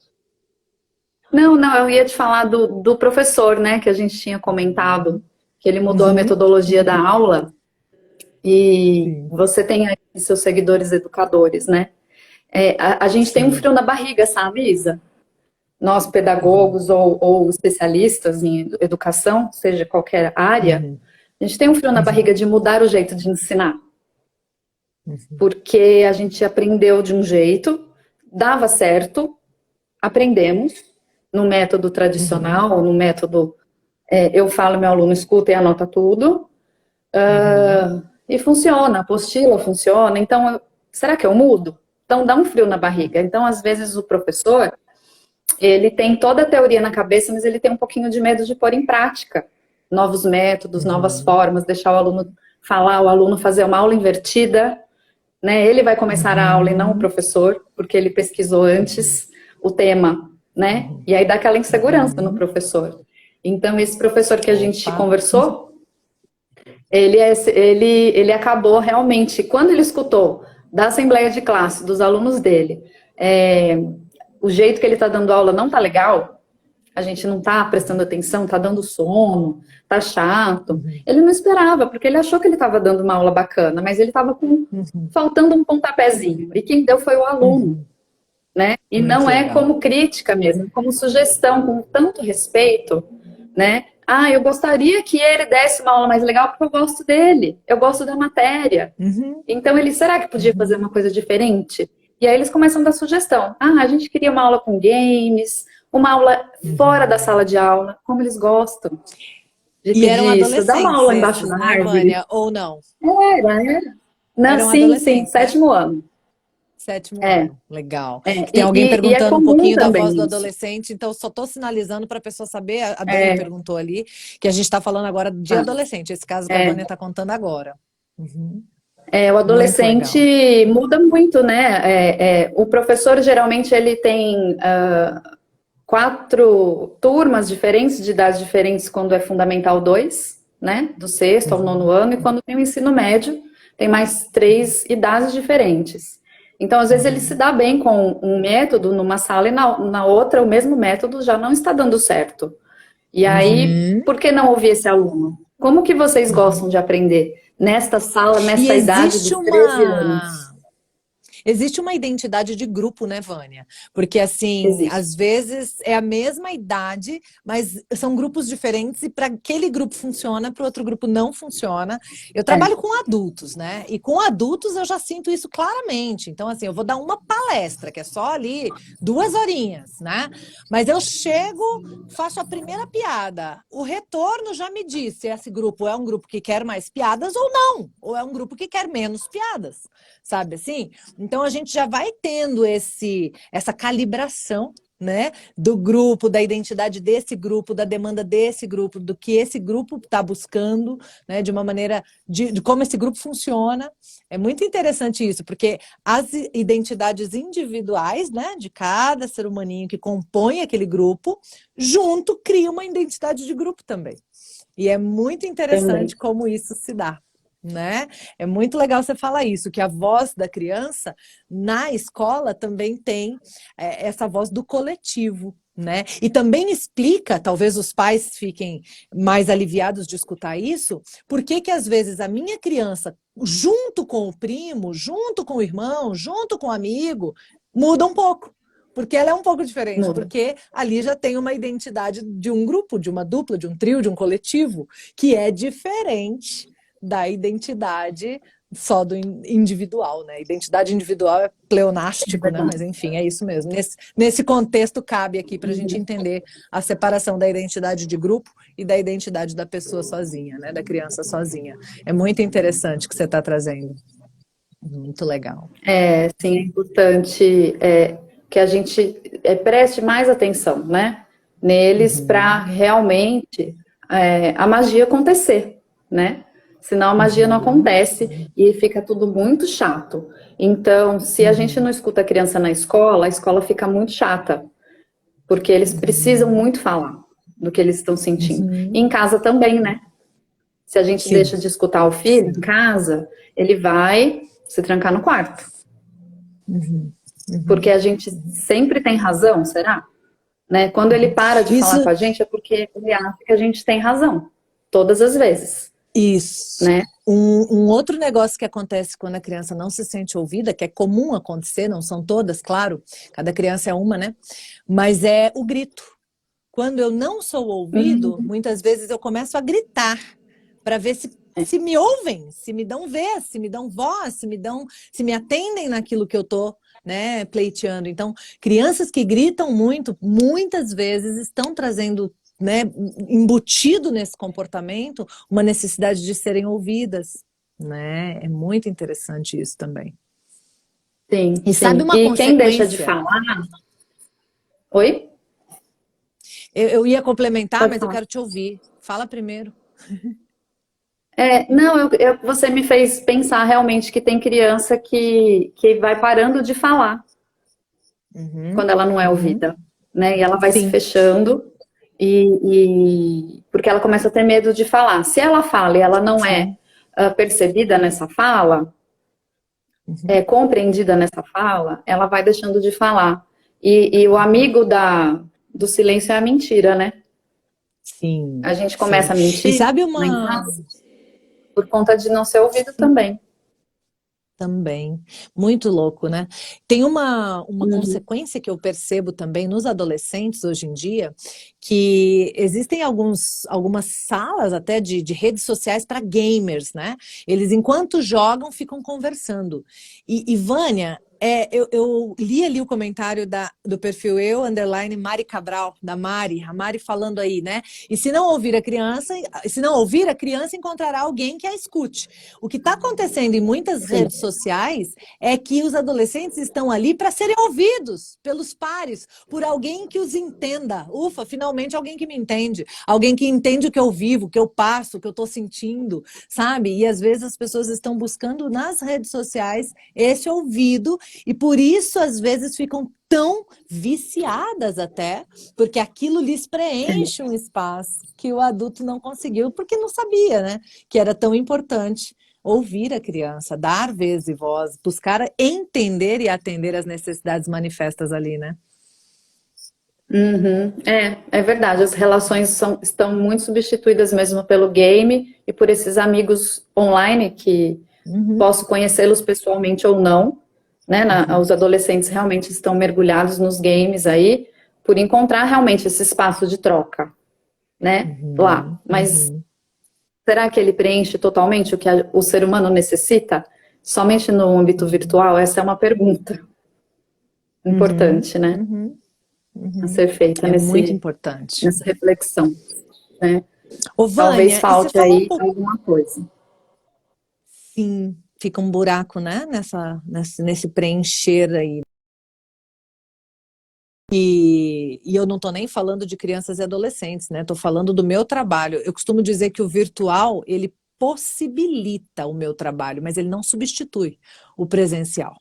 Não, não, eu ia te falar do professor, né? Que a gente tinha comentado, que ele mudou a Uhum. metodologia da aula. E Sim. você tem aí seus seguidores educadores, né? A gente tem um Sim. frio na barriga, sabe, Isa? Nós, pedagogos ou especialistas em educação, seja qualquer área, Uhum. a gente tem um frio na barriga de mudar o jeito de ensinar. Porque a gente aprendeu de um jeito, dava certo, aprendemos no método Uhum. tradicional, no método eu falo, meu aluno escuta e anota tudo, Uhum. e funciona, a apostila funciona, então, será que eu mudo? Então, dá um frio na barriga. Então, às vezes, o professor, ele tem toda a teoria na cabeça, mas ele tem um pouquinho de medo de pôr em prática novos métodos, novas Uhum. formas, deixar o aluno falar, o aluno fazer uma aula invertida, né? Ele vai começar a aula e não o Uhum. professor, porque ele pesquisou antes o tema, né? E aí dá aquela insegurança no Uhum. professor. Então, esse professor que a gente Opa. conversou, ele acabou realmente, quando ele escutou da assembleia de classe, dos alunos dele, o jeito que ele está dando aula não tá legal, a gente não está prestando atenção, está dando sono, tá chato. Ele não esperava, porque ele achou que ele estava dando uma aula bacana, mas ele estava Uhum. faltando um pontapézinho. E quem deu foi o aluno, Uhum. né? E Muito não é legal. como crítica mesmo, como sugestão, com tanto respeito, né? Ah, eu gostaria que ele desse uma aula mais legal porque eu gosto dele, eu gosto da matéria. Uhum. Então ele, será que podia fazer Uhum. uma coisa diferente? E aí eles começam a dar sugestão. Ah, a gente queria uma aula com games, uma aula fora da Uhum. sala de aula, como eles gostam de E eram pedir isso. Dá uma adolescentes aula embaixo esses, da né, árvore. Vânia? Ou não? Era. Não, Eram sim, sim, adolescentes, né? sétimo ano. Sétimo É, ano. Legal. Que tem alguém e é perguntando um comum pouquinho da voz do também isso. adolescente, então só estou sinalizando para a pessoa saber. A Dani É, perguntou ali que a gente está falando agora de tá. adolescente, esse caso que a Vânia está contando agora. Uhum. O Muito adolescente legal. muda muito, né? O professor geralmente ele tem 4 turmas diferentes, de idades diferentes, quando é Fundamental 2, né? Do sexto ao nono Uhum. ano, e quando tem o ensino médio, tem mais 3 idades diferentes. Então, às vezes, ele se Uhum. dá bem com um método numa sala e na outra o mesmo método já não está dando certo. E aí, Uhum. por que não ouvir esse aluno? Como que vocês gostam de aprender nesta sala, E nesta idade dos 13 anos? existe uma identidade de grupo, né, Vânia? Porque, assim, Existe. às vezes é a mesma idade, mas são grupos diferentes e para aquele grupo funciona, para o outro grupo não funciona. Eu É, trabalho com adultos, né? E com adultos eu já sinto isso claramente. Então, assim, eu vou dar uma palestra, que é só ali 2 horinhas, né? Mas eu chego, faço a primeira piada. O retorno já me diz se esse grupo é um grupo que quer mais piadas ou não, ou é um grupo que quer menos piadas, sabe assim? Então a gente já vai tendo essa calibração, né, do grupo, da identidade desse grupo, da demanda desse grupo, do que esse grupo está buscando, né, de uma maneira de como esse grupo funciona. É muito interessante isso, porque as identidades individuais, né, de cada ser humaninho que compõe aquele grupo, junto cria uma identidade de grupo também. E é muito interessante também. como isso se dá. Né? É muito legal você falar isso, que a voz da criança na escola também tem essa voz do coletivo, né? E também explica, talvez os pais fiquem mais aliviados de escutar isso, por que que às vezes a minha criança, junto com o primo, junto com o irmão, junto com o amigo, muda um pouco. Porque ela é um pouco diferente, Muda. porque ali já tem uma identidade de um grupo, de uma dupla, de um trio, de um coletivo, que é diferente da identidade só do individual, né? Identidade individual é É pleonástico, né? Mas verdade. enfim, é isso mesmo. Nesse contexto cabe aqui para a gente entender a separação da identidade de grupo e da identidade da pessoa sozinha, né? Da criança sozinha. É muito interessante o que você está trazendo. Muito legal. É, sim, é importante que a gente preste mais atenção, né, neles para Uhum, realmente a magia acontecer, né? Senão a magia não uhum, acontece e fica tudo muito chato. Então, se a gente uhum, não escuta a criança na escola, a escola fica muito chata, porque eles precisam uhum, muito falar do que eles estão sentindo. E uhum. em casa também, né? Se a gente Sim, deixa de escutar o filho em sim. casa, ele vai se trancar no quarto. Uhum, Porque uhum, a gente sempre tem razão, será? Né? Quando ele uhum. para de falar Isso, com a gente é porque ele acha que a gente tem razão. Todas as vezes, Isso. né? Um outro negócio que acontece quando a criança não se sente ouvida, que é comum acontecer, não são todas, claro, cada criança é uma, né? Mas é o grito. Quando eu não sou ouvido, Hum, muitas vezes eu começo a gritar para ver se me ouvem, se me dão vez, se me dão voz, se me atendem naquilo que eu tô, né, pleiteando. Então, crianças que gritam muito, muitas vezes estão trazendo, né, embutido nesse comportamento, uma necessidade de serem ouvidas, né? É muito interessante isso também. sim, E sabe sim. uma E quem deixa de consequência? falar. Oi? Eu ia complementar, Pode mas eu falar. quero te ouvir. Fala primeiro. Não, você me fez pensar realmente que tem criança que vai parando de falar Uhum, quando ela não é uhum. ouvida, né? E ela vai se Sim. fechando porque ela começa a ter medo de falar. Se ela fala e ela não é Sim. percebida nessa fala, Uhum. compreendida nessa fala, ela vai deixando de falar. E o amigo do silêncio é a mentira, né? Sim, A gente sim. começa a E mentir sabe lá em uma. casa por conta de não ser ouvido também. Também, muito louco, né? Tem uma Uhum. consequência que eu percebo também nos adolescentes hoje em dia, que existem algumas salas até de redes sociais para gamers, né? Eles, enquanto jogam, ficam conversando. E Vânia, eu li ali o comentário do perfil _, Mari Cabral, da Mari, a Mari falando aí, né? E se não ouvir, a criança encontrará alguém que a escute. O que está acontecendo em muitas Sim, redes sociais é que os adolescentes estão ali para serem ouvidos pelos pares, por alguém que os entenda. Ufa, finalmente alguém que me entende, alguém que entende o que eu vivo, o que eu passo, o que eu estou sentindo, sabe? E às vezes as pessoas estão buscando nas redes sociais esse ouvido e por isso às vezes ficam tão viciadas até, porque aquilo lhes preenche um espaço que o adulto não conseguiu, porque não sabia, né? Que era tão importante ouvir a criança, dar vez e voz, buscar entender e atender as necessidades manifestas ali, né? Uhum. É verdade, as relações estão muito substituídas mesmo pelo game e por esses amigos online que Uhum, posso conhecê-los pessoalmente ou não, né? uhum, Os adolescentes realmente estão mergulhados nos games aí, por encontrar realmente esse espaço de troca, né? Lá. uhum, Mas uhum, será que ele preenche totalmente o que o ser humano necessita? Somente no âmbito uhum, virtual? Essa é uma pergunta uhum, importante, né? uhum, A uhum. ser feita É muito importante. nessa reflexão, né? Ô, Talvez Vânia, e você falte falou um aí pouco. alguma coisa. Sim, fica um buraco, né? Nesse preencher aí. E eu não estou nem falando de crianças e adolescentes, né? Estou falando do meu trabalho. Eu costumo dizer que o virtual, ele possibilita o meu trabalho, mas ele não substitui o presencial.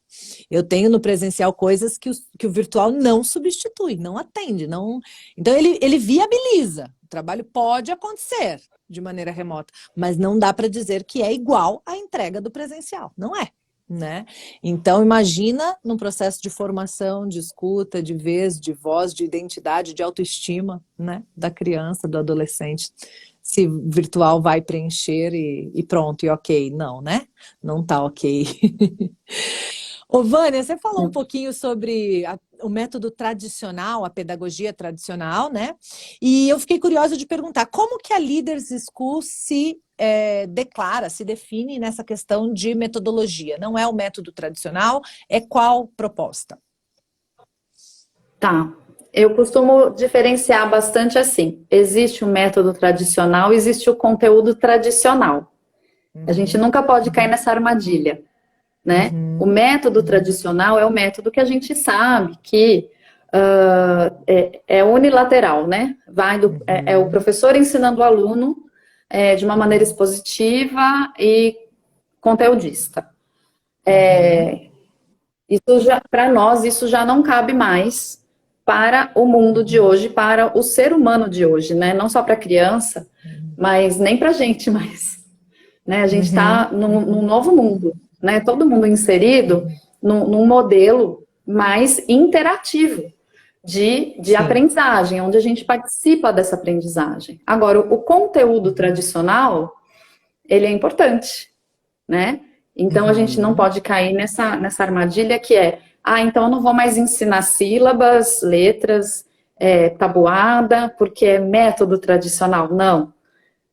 Eu tenho no presencial coisas que o virtual não substitui, não atende, não. Então ele viabiliza. O trabalho pode acontecer de maneira remota, mas não dá para dizer que é igual à entrega do presencial. Não é, né? Então, imagina num processo de formação, de escuta, de vez, de voz, de identidade, de autoestima, né, da criança, do adolescente, se virtual vai preencher e pronto, e ok. Não, né? Não tá ok. Ô, Vânia, você falou um pouquinho sobre o método tradicional, a pedagogia tradicional, né? E eu fiquei curiosa de perguntar como que a Leaders School se declara, se define nessa questão de metodologia. Não é o método tradicional, é qual proposta? Tá. Eu costumo diferenciar bastante assim. Existe o método tradicional, existe o conteúdo tradicional. A gente Uhum, nunca pode cair nessa armadilha, né? O uhum, método uhum, tradicional é o método que a gente sabe que é unilateral, né? É o uhum, professor ensinando o aluno de uma maneira uhum, expositiva e conteudista. uhum, Isso já, para nós, isso já não cabe mais para o mundo de uhum, hoje, para o ser humano de hoje, né? Não só para a criança, uhum, mas nem para a gente mais, né? A gente uhum, está num novo mundo, né? Todo mundo inserido uhum. num modelo mais interativo de Sim. aprendizagem, onde a gente participa dessa aprendizagem. Agora, o conteúdo Uhum, tradicional, ele é importante, né? Então a gente não uhum, pode cair nessa armadilha que é, então eu não vou mais ensinar sílabas, letras, tabuada, porque é método tradicional. Não,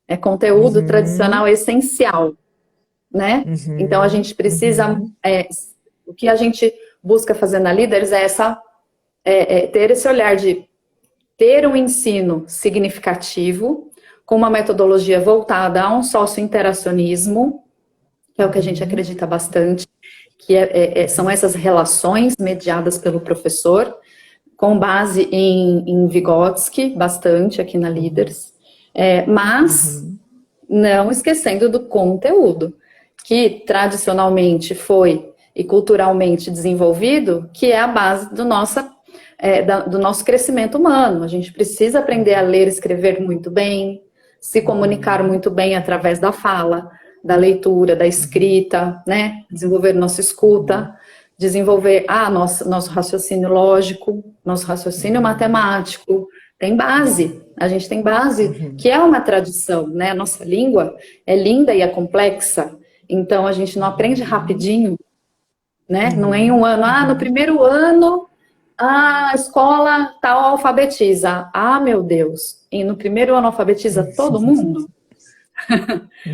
é conteúdo uhum, tradicional essencial, né? Então a uhum, gente precisa, uhum. o que a gente busca fazer na Líderes é ter esse olhar de ter um ensino significativo, com uma metodologia voltada a um sócio-interacionismo, que é o que a gente Uhum, acredita bastante, que são essas relações mediadas pelo professor, com base em Vygotsky, bastante aqui na uhum, Leaders, mas uhum, não esquecendo do conteúdo, que tradicionalmente foi e culturalmente desenvolvido, que é a base do nosso crescimento humano. A gente precisa aprender a uhum, ler e escrever muito bem, se comunicar uhum, muito bem através da fala, da leitura, da uhum, escrita, né? Desenvolver nossa uhum, escuta, desenvolver nosso raciocínio lógico, nosso raciocínio uhum, matemático. Tem base, a gente tem base, uhum, que é uma tradição, né? A nossa língua é linda e é complexa, então a gente não aprende uhum, rapidinho, né? Não é em uhum, um ano, no uhum. primeiro ano a escola tal alfabetiza. Ah, meu Deus, e no primeiro ano alfabetiza todo mundo?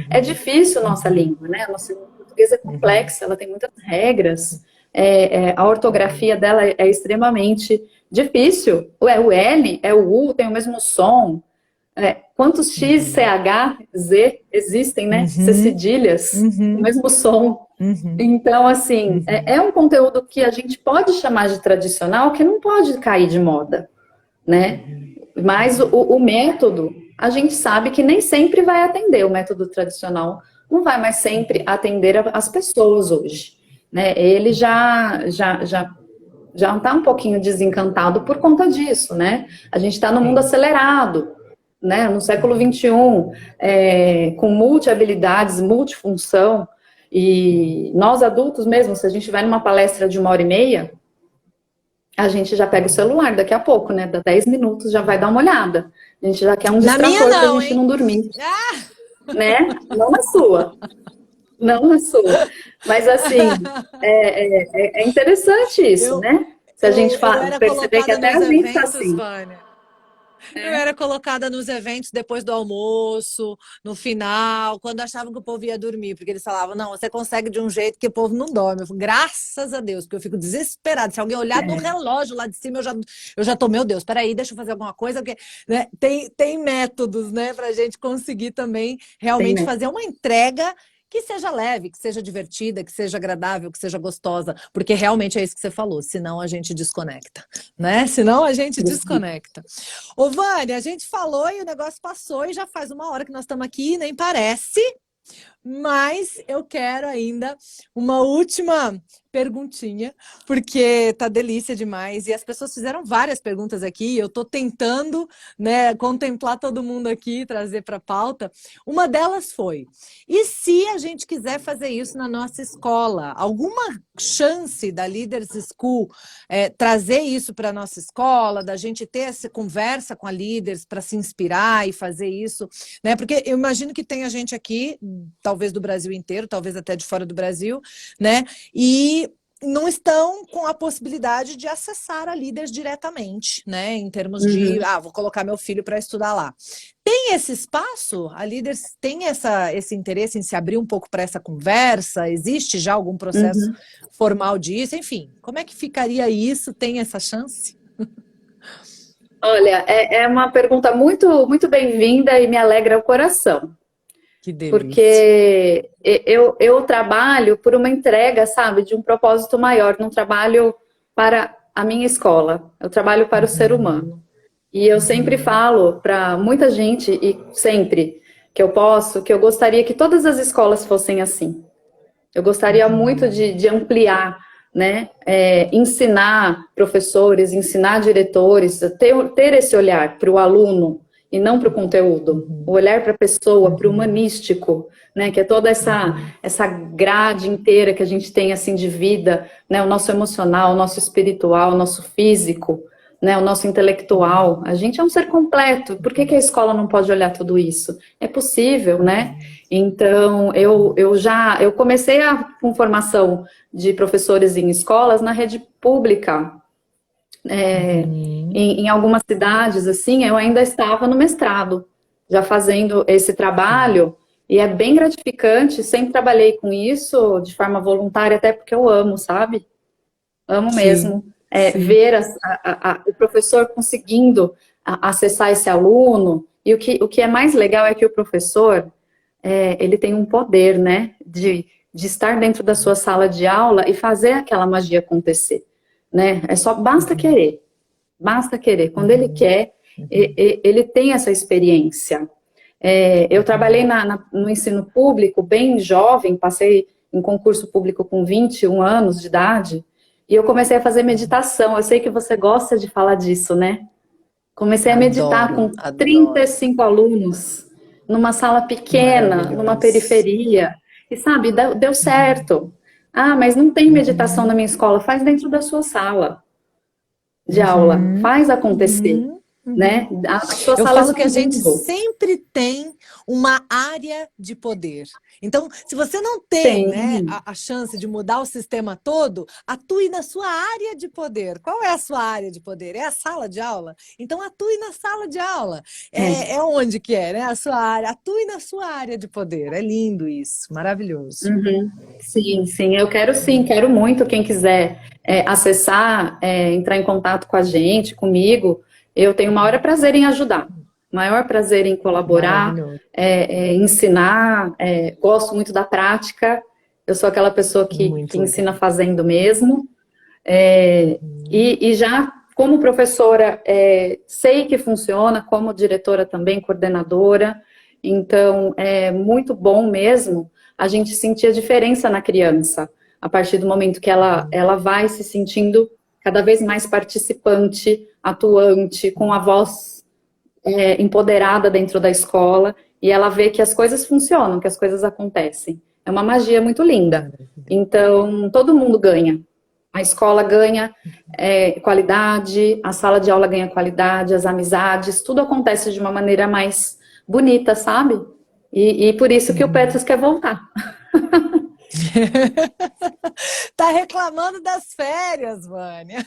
É Uhum, difícil a nossa uhum, língua, né? A nossa língua portuguesa é uhum, complexa, ela tem muitas regras, a uhum, ortografia dela é extremamente difícil. O L, o U, tem o mesmo som. Quantos X, uhum, CH, Z existem, né? C uhum, cedilhas, o uhum, mesmo som. uhum, Então, assim, uhum, é um conteúdo que a gente pode chamar de tradicional, que não pode cair de moda, né? uhum, Mas uhum. o método, a gente sabe que nem sempre vai atender. O método tradicional não vai mais sempre atender as pessoas hoje, né? Ele já está um pouquinho desencantado por conta disso, né? A gente está no mundo Sim. acelerado, né? No século Uhum, XXI, com multi-habilidades, multifunção, e nós adultos mesmo, se a gente vai numa palestra de 1 hora e meia, a gente já pega o celular daqui a pouco, né? Dá 10 minutos, já vai dar uma olhada. A gente já quer um Na minha distrator pra não, gente hein? não dormir, Ah! né? Não na sua, não na sua. Mas assim, é interessante isso, Eu, né? Se a gente eu era perceber que colocada até nos a gente tá eventos, assim, Vânia. Eu né? era colocada nos eventos depois do almoço, no final, quando achavam que o povo ia dormir, porque eles falavam, não, você consegue de um jeito que o povo não dorme. Eu falo, graças a Deus, porque eu fico desesperada. Se alguém olhar no É, relógio lá de cima, eu já tô, meu Deus, peraí, deixa eu fazer alguma coisa, porque né, tem métodos, né, pra gente conseguir também tem, realmente né? fazer uma entrega que seja leve, que seja divertida, que seja agradável, que seja gostosa, porque realmente é isso que você falou, senão a gente desconecta, né? Senão a gente desconecta. Ô, Vânia, a gente falou e o negócio passou e já faz uma hora que nós estamos aqui, nem parece. Mas eu quero ainda uma última perguntinha, porque tá delícia demais. E as pessoas fizeram várias perguntas aqui. Eu tô tentando, né, contemplar todo mundo aqui, trazer para a pauta. Uma delas foi: e se a gente quiser fazer isso na nossa escola? Alguma chance da Leaders School trazer isso para a nossa escola, da gente ter essa conversa com a Leaders para se inspirar e fazer isso, né? Porque eu imagino que tem a gente aqui, talvez do Brasil inteiro, talvez até de fora do Brasil, né? E não estão com a possibilidade de acessar a Líderes diretamente, né? Em termos de, Uhum, vou colocar meu filho para estudar lá. Tem esse espaço? A Líderes tem esse interesse em se abrir um pouco para essa conversa? Existe já algum processo uhum. formal disso? Enfim, como é que ficaria isso? Tem essa chance? Olha, é uma pergunta muito, muito bem-vinda e me alegra o coração. Que delícia. Porque eu trabalho por uma entrega, sabe, de um propósito maior, não trabalho para a minha escola, eu trabalho para o ser Uhum, humano. E eu sempre uhum, falo para muita gente, e sempre que eu posso, que eu gostaria que todas as escolas fossem assim. Eu gostaria muito uhum, de ampliar, né? Ensinar professores, ensinar diretores, a ter esse olhar para o aluno e não para o conteúdo. O uhum, olhar para a pessoa, para o uhum, humanístico, né? Que é toda uhum. essa grade inteira que a gente tem assim de vida, né? O nosso emocional, o nosso espiritual, o nosso físico, né? O nosso intelectual. A gente é um ser completo. Por que a escola não pode olhar tudo isso? É possível, né? Então, eu comecei com formação de professores em escolas na rede pública. Uhum. Em algumas cidades, assim, eu ainda estava no mestrado, já fazendo esse Sim, trabalho, e é bem gratificante, sempre trabalhei com isso de forma voluntária, até porque eu amo, sabe? Amo sim, mesmo sim. ver o professor conseguindo acessar esse aluno, e o que é mais legal é que o professor, ele tem um poder, né, de estar dentro da sua sala de aula e fazer aquela magia acontecer, né? Basta Uhum, querer, basta querer. Quando ele uhum, quer, uhum, ele tem essa experiência. Eu trabalhei uhum. no ensino público bem jovem, passei em concurso público com 21 anos de idade, e eu comecei a fazer meditação. Eu sei que você gosta de falar disso, né? Comecei a meditar Adoro, com adoro. 35 alunos, numa sala pequena, numa Maravilhoso. periferia. E sabe, deu Uhum, certo. Ah, mas não tem meditação na uhum, minha escola. Faz dentro da sua sala de aula. uhum, Faz acontecer, uhum, uhum. né? A sua Eu sala é falo só que a um gente mundo. sempre tem uma área de poder. Então, se você não tem, né, Tem. a chance de mudar o sistema todo, atue na sua área de poder. Qual é a sua área de poder? É a sala de aula? Então, atue na sala de aula. É. É onde que é, né? A sua área. Atue na sua área de poder. É lindo isso. Maravilhoso. Uhum. Sim, sim, eu quero sim, quero muito. Quem quiser acessar, entrar em contato com a gente, comigo, eu tenho o maior prazer em ajudar, maior prazer em colaborar, Maravilhoso. ensinar. Gosto muito da prática. Eu sou aquela pessoa que Muito ensina legal. fazendo mesmo. É, Uhum. e já como professora, sei que funciona, como diretora também, coordenadora. Então, é muito bom mesmo a gente sentir a diferença na criança, a partir do momento que ela vai se sentindo cada vez mais participante, atuante, com a voz empoderada dentro da escola, e ela vê que as coisas funcionam, que as coisas acontecem. É uma magia muito linda. Maravilhoso. Então, todo mundo ganha. A escola ganha qualidade, a sala de aula ganha qualidade, as amizades, tudo acontece de uma maneira mais bonita, sabe? E por isso que o Petros quer voltar. Tá reclamando das férias, Vânia.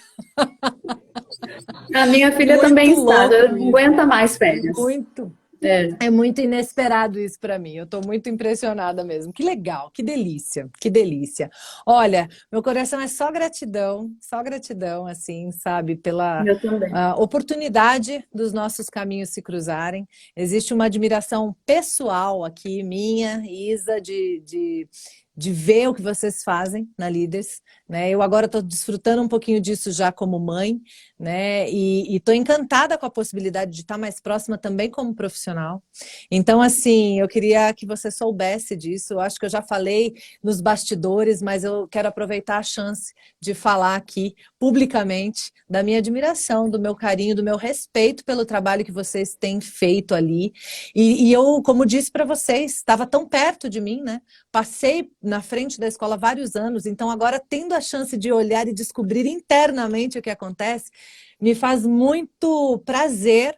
A minha filha também Muito está, louco não isso. aguenta mais férias. Muito. É. É muito inesperado isso para mim. Eu estou muito impressionada mesmo. Que legal, que delícia, que delícia. Olha, meu coração é só gratidão, assim, sabe, pela Eu também. oportunidade dos nossos caminhos se cruzarem. Existe uma admiração pessoal aqui, minha, Isa, de ver o que vocês fazem na Líderes, né? Eu agora estou desfrutando um pouquinho disso já como mãe, né? E estou encantada com a possibilidade de estar mais próxima também como profissional. Então, assim, eu queria que você soubesse disso. Eu acho que eu já falei nos bastidores, mas eu quero aproveitar a chance de falar aqui publicamente da minha admiração, do meu carinho, do meu respeito pelo trabalho que vocês têm feito ali. E eu, como disse para vocês, estava tão perto de mim, né? Passei na frente da escola há vários anos, então agora tendo a chance de olhar e descobrir internamente o que acontece, me faz muito prazer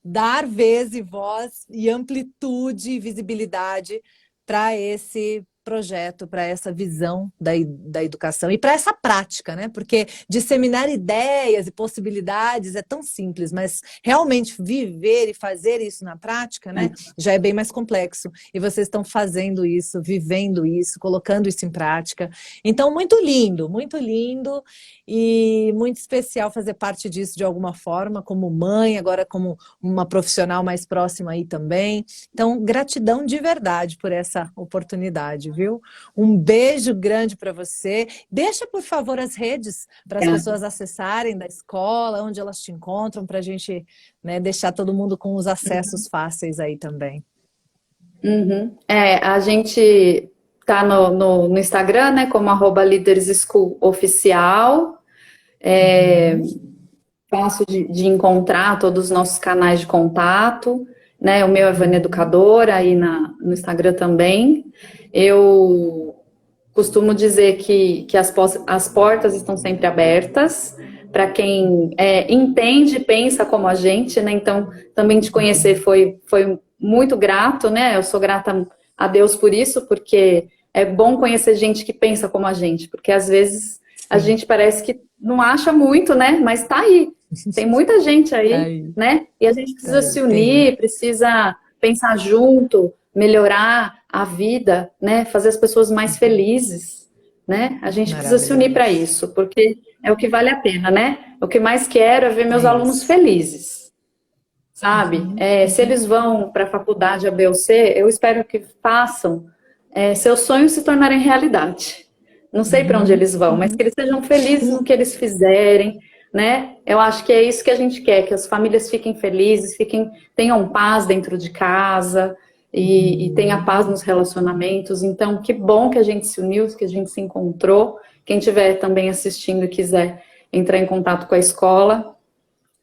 dar vez e voz e amplitude e visibilidade para esse projeto, para essa visão da educação e para essa prática, né? Porque disseminar ideias e possibilidades é tão simples, mas realmente viver e fazer isso na prática, né, já é bem mais complexo. E vocês estão fazendo isso, vivendo isso, colocando isso em prática. Então, muito lindo e muito especial fazer parte disso de alguma forma, como mãe, agora como uma profissional mais próxima aí também. Então, gratidão de verdade por essa oportunidade, viu? Um beijo grande para você. Deixa, por favor, as redes para as pessoas acessarem da escola, onde elas te encontram, para a gente, né, deixar todo mundo com os acessos fáceis aí também. A gente tá no Instagram, né, como @leadersschooloficial. Fácil de encontrar todos os nossos canais de contato, né? O meu é Vânia Educadora, aí no Instagram também. Eu costumo dizer que as portas estão sempre abertas para quem entende e pensa como a gente, né? Então, também te conhecer foi muito grato, né? Eu sou grata a Deus por isso, porque é bom conhecer gente que pensa como a gente, porque às vezes a gente parece que não acha muito, né? Mas tá aí. Tem muita gente aí, né? E a gente precisa se unir, precisa pensar junto, melhorar a vida, né? Fazer as pessoas mais felizes, né? A gente precisa se unir para isso, porque é o que vale a pena, né? O que mais quero é ver meus alunos felizes, sabe? Se eles vão para a faculdade A, B ou C, eu espero que façam seus sonhos se tornarem realidade. Não sei para onde eles vão, mas que eles sejam felizes no que eles fizerem, né? Eu acho que é isso que a gente quer, que as famílias fiquem felizes, tenham paz dentro de casa e tenha paz nos relacionamentos. Então, que bom que a gente se uniu, que a gente se encontrou. Quem estiver também assistindo e quiser entrar em contato com a escola,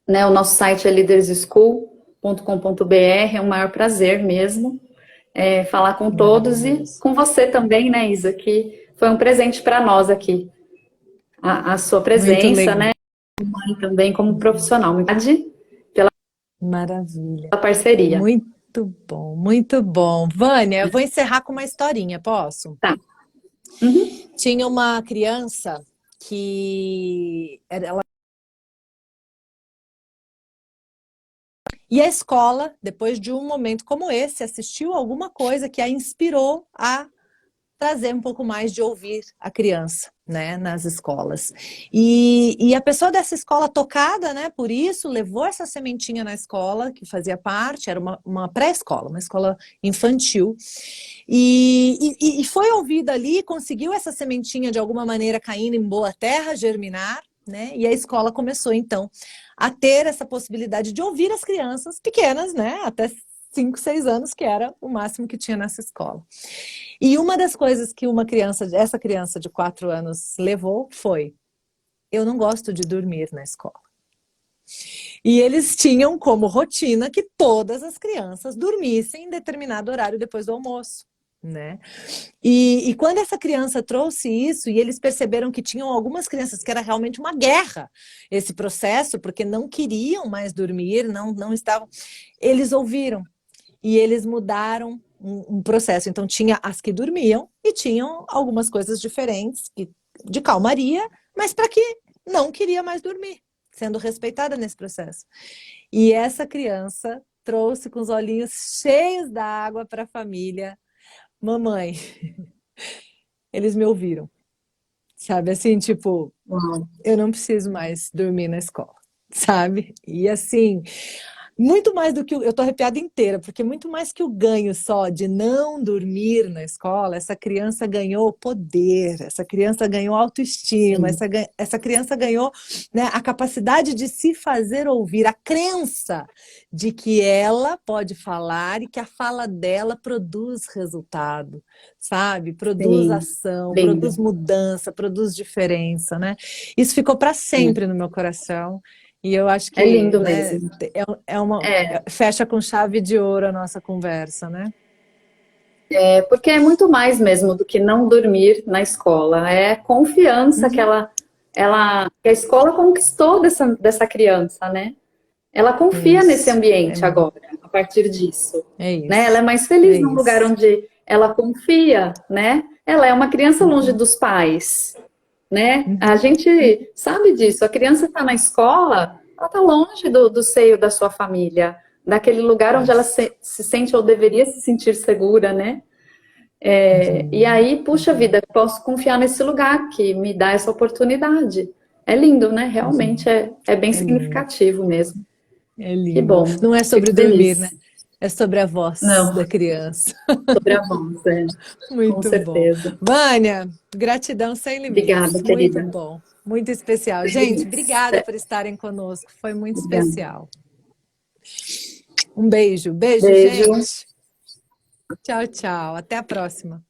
né? O nosso site é leaderschool.com.br, é um maior prazer mesmo falar com todos e com você também, né, Isa, que foi um presente para nós aqui, a sua presença, né? Mãe também como profissional. Pela Maravilha. parceria. Muito bom, muito bom. Vânia, eu vou encerrar com uma historinha, posso? Tá. Tinha uma criança que ela... E a escola, depois de um momento como esse, assistiu alguma coisa que a inspirou a trazer um pouco mais de ouvir a criança, né, nas escolas. E a pessoa dessa escola tocada, né, por isso, levou essa sementinha na escola, que fazia parte, era uma pré-escola, uma escola infantil, e foi ouvida ali, conseguiu essa sementinha de alguma maneira caindo em boa terra, germinar, né, e a escola começou, então, a ter essa possibilidade de ouvir as crianças pequenas, né, até 5, 6 anos, que era o máximo que tinha nessa escola. E uma das coisas que essa criança de 4 anos levou foi: eu não gosto de dormir na escola. E eles tinham como rotina que todas as crianças dormissem em determinado horário depois do almoço. né? E quando essa criança trouxe isso, e eles perceberam que tinham algumas crianças que era realmente uma guerra esse processo, porque não queriam mais dormir, não estavam. Eles ouviram e eles mudaram um processo. Então, tinha as que dormiam e tinham algumas coisas diferentes de calmaria, mas para que não queria mais dormir, sendo respeitada nesse processo. E essa criança trouxe com os olhinhos cheios d'água para a família: mamãe, eles me ouviram, sabe? Assim, tipo, Uau. eu não preciso mais dormir na escola, sabe? E assim, muito mais do que eu tô arrepiada inteira, porque muito mais que o ganho só de não dormir na escola, essa criança ganhou poder, essa criança ganhou autoestima, Sim, essa criança ganhou, né, a capacidade de se fazer ouvir, a crença de que ela pode falar e que a fala dela produz resultado, sabe? Produz sim. ação, produz Lindo. mudança, produz diferença, né? Isso ficou para É, sempre no meu coração. E eu acho é que, lindo né, mesmo. É, fecha com chave de ouro a nossa conversa, né? porque é muito mais mesmo do que não dormir na escola. É confiança que Uhum. que a escola conquistou dessa criança, né? Ela confia nesse Isso, ambiente agora, a partir disso, é né? Ela é isso, mais é feliz num lugar isso. onde ela confia, né? Ela é uma criança longe Uhum, dos pais, né? A uhum, gente sabe disso. A criança está na escola, ela está longe do seio da sua família, daquele lugar onde ela isso. se sente ou deveria se sentir segura, né? E Uhum, aí, puxa vida, posso confiar nesse lugar que me dá essa oportunidade. É lindo, né? uhum. Realmente é bem É lindo, significativo mesmo. é Que lindo. bom, Não é fico sobre dormir, né? feliz. É sobre a voz Não, da criança. sobre a voz, com Muito bom. certeza. Vânia, gratidão sem limites. Obrigada, Muito querida. bom, muito especial. Sem Gente, limites. obrigada por estarem conosco. Foi muito Obrigada. especial. Um beijo. Beijo, Beijo. gente. Tchau, tchau. Até a próxima.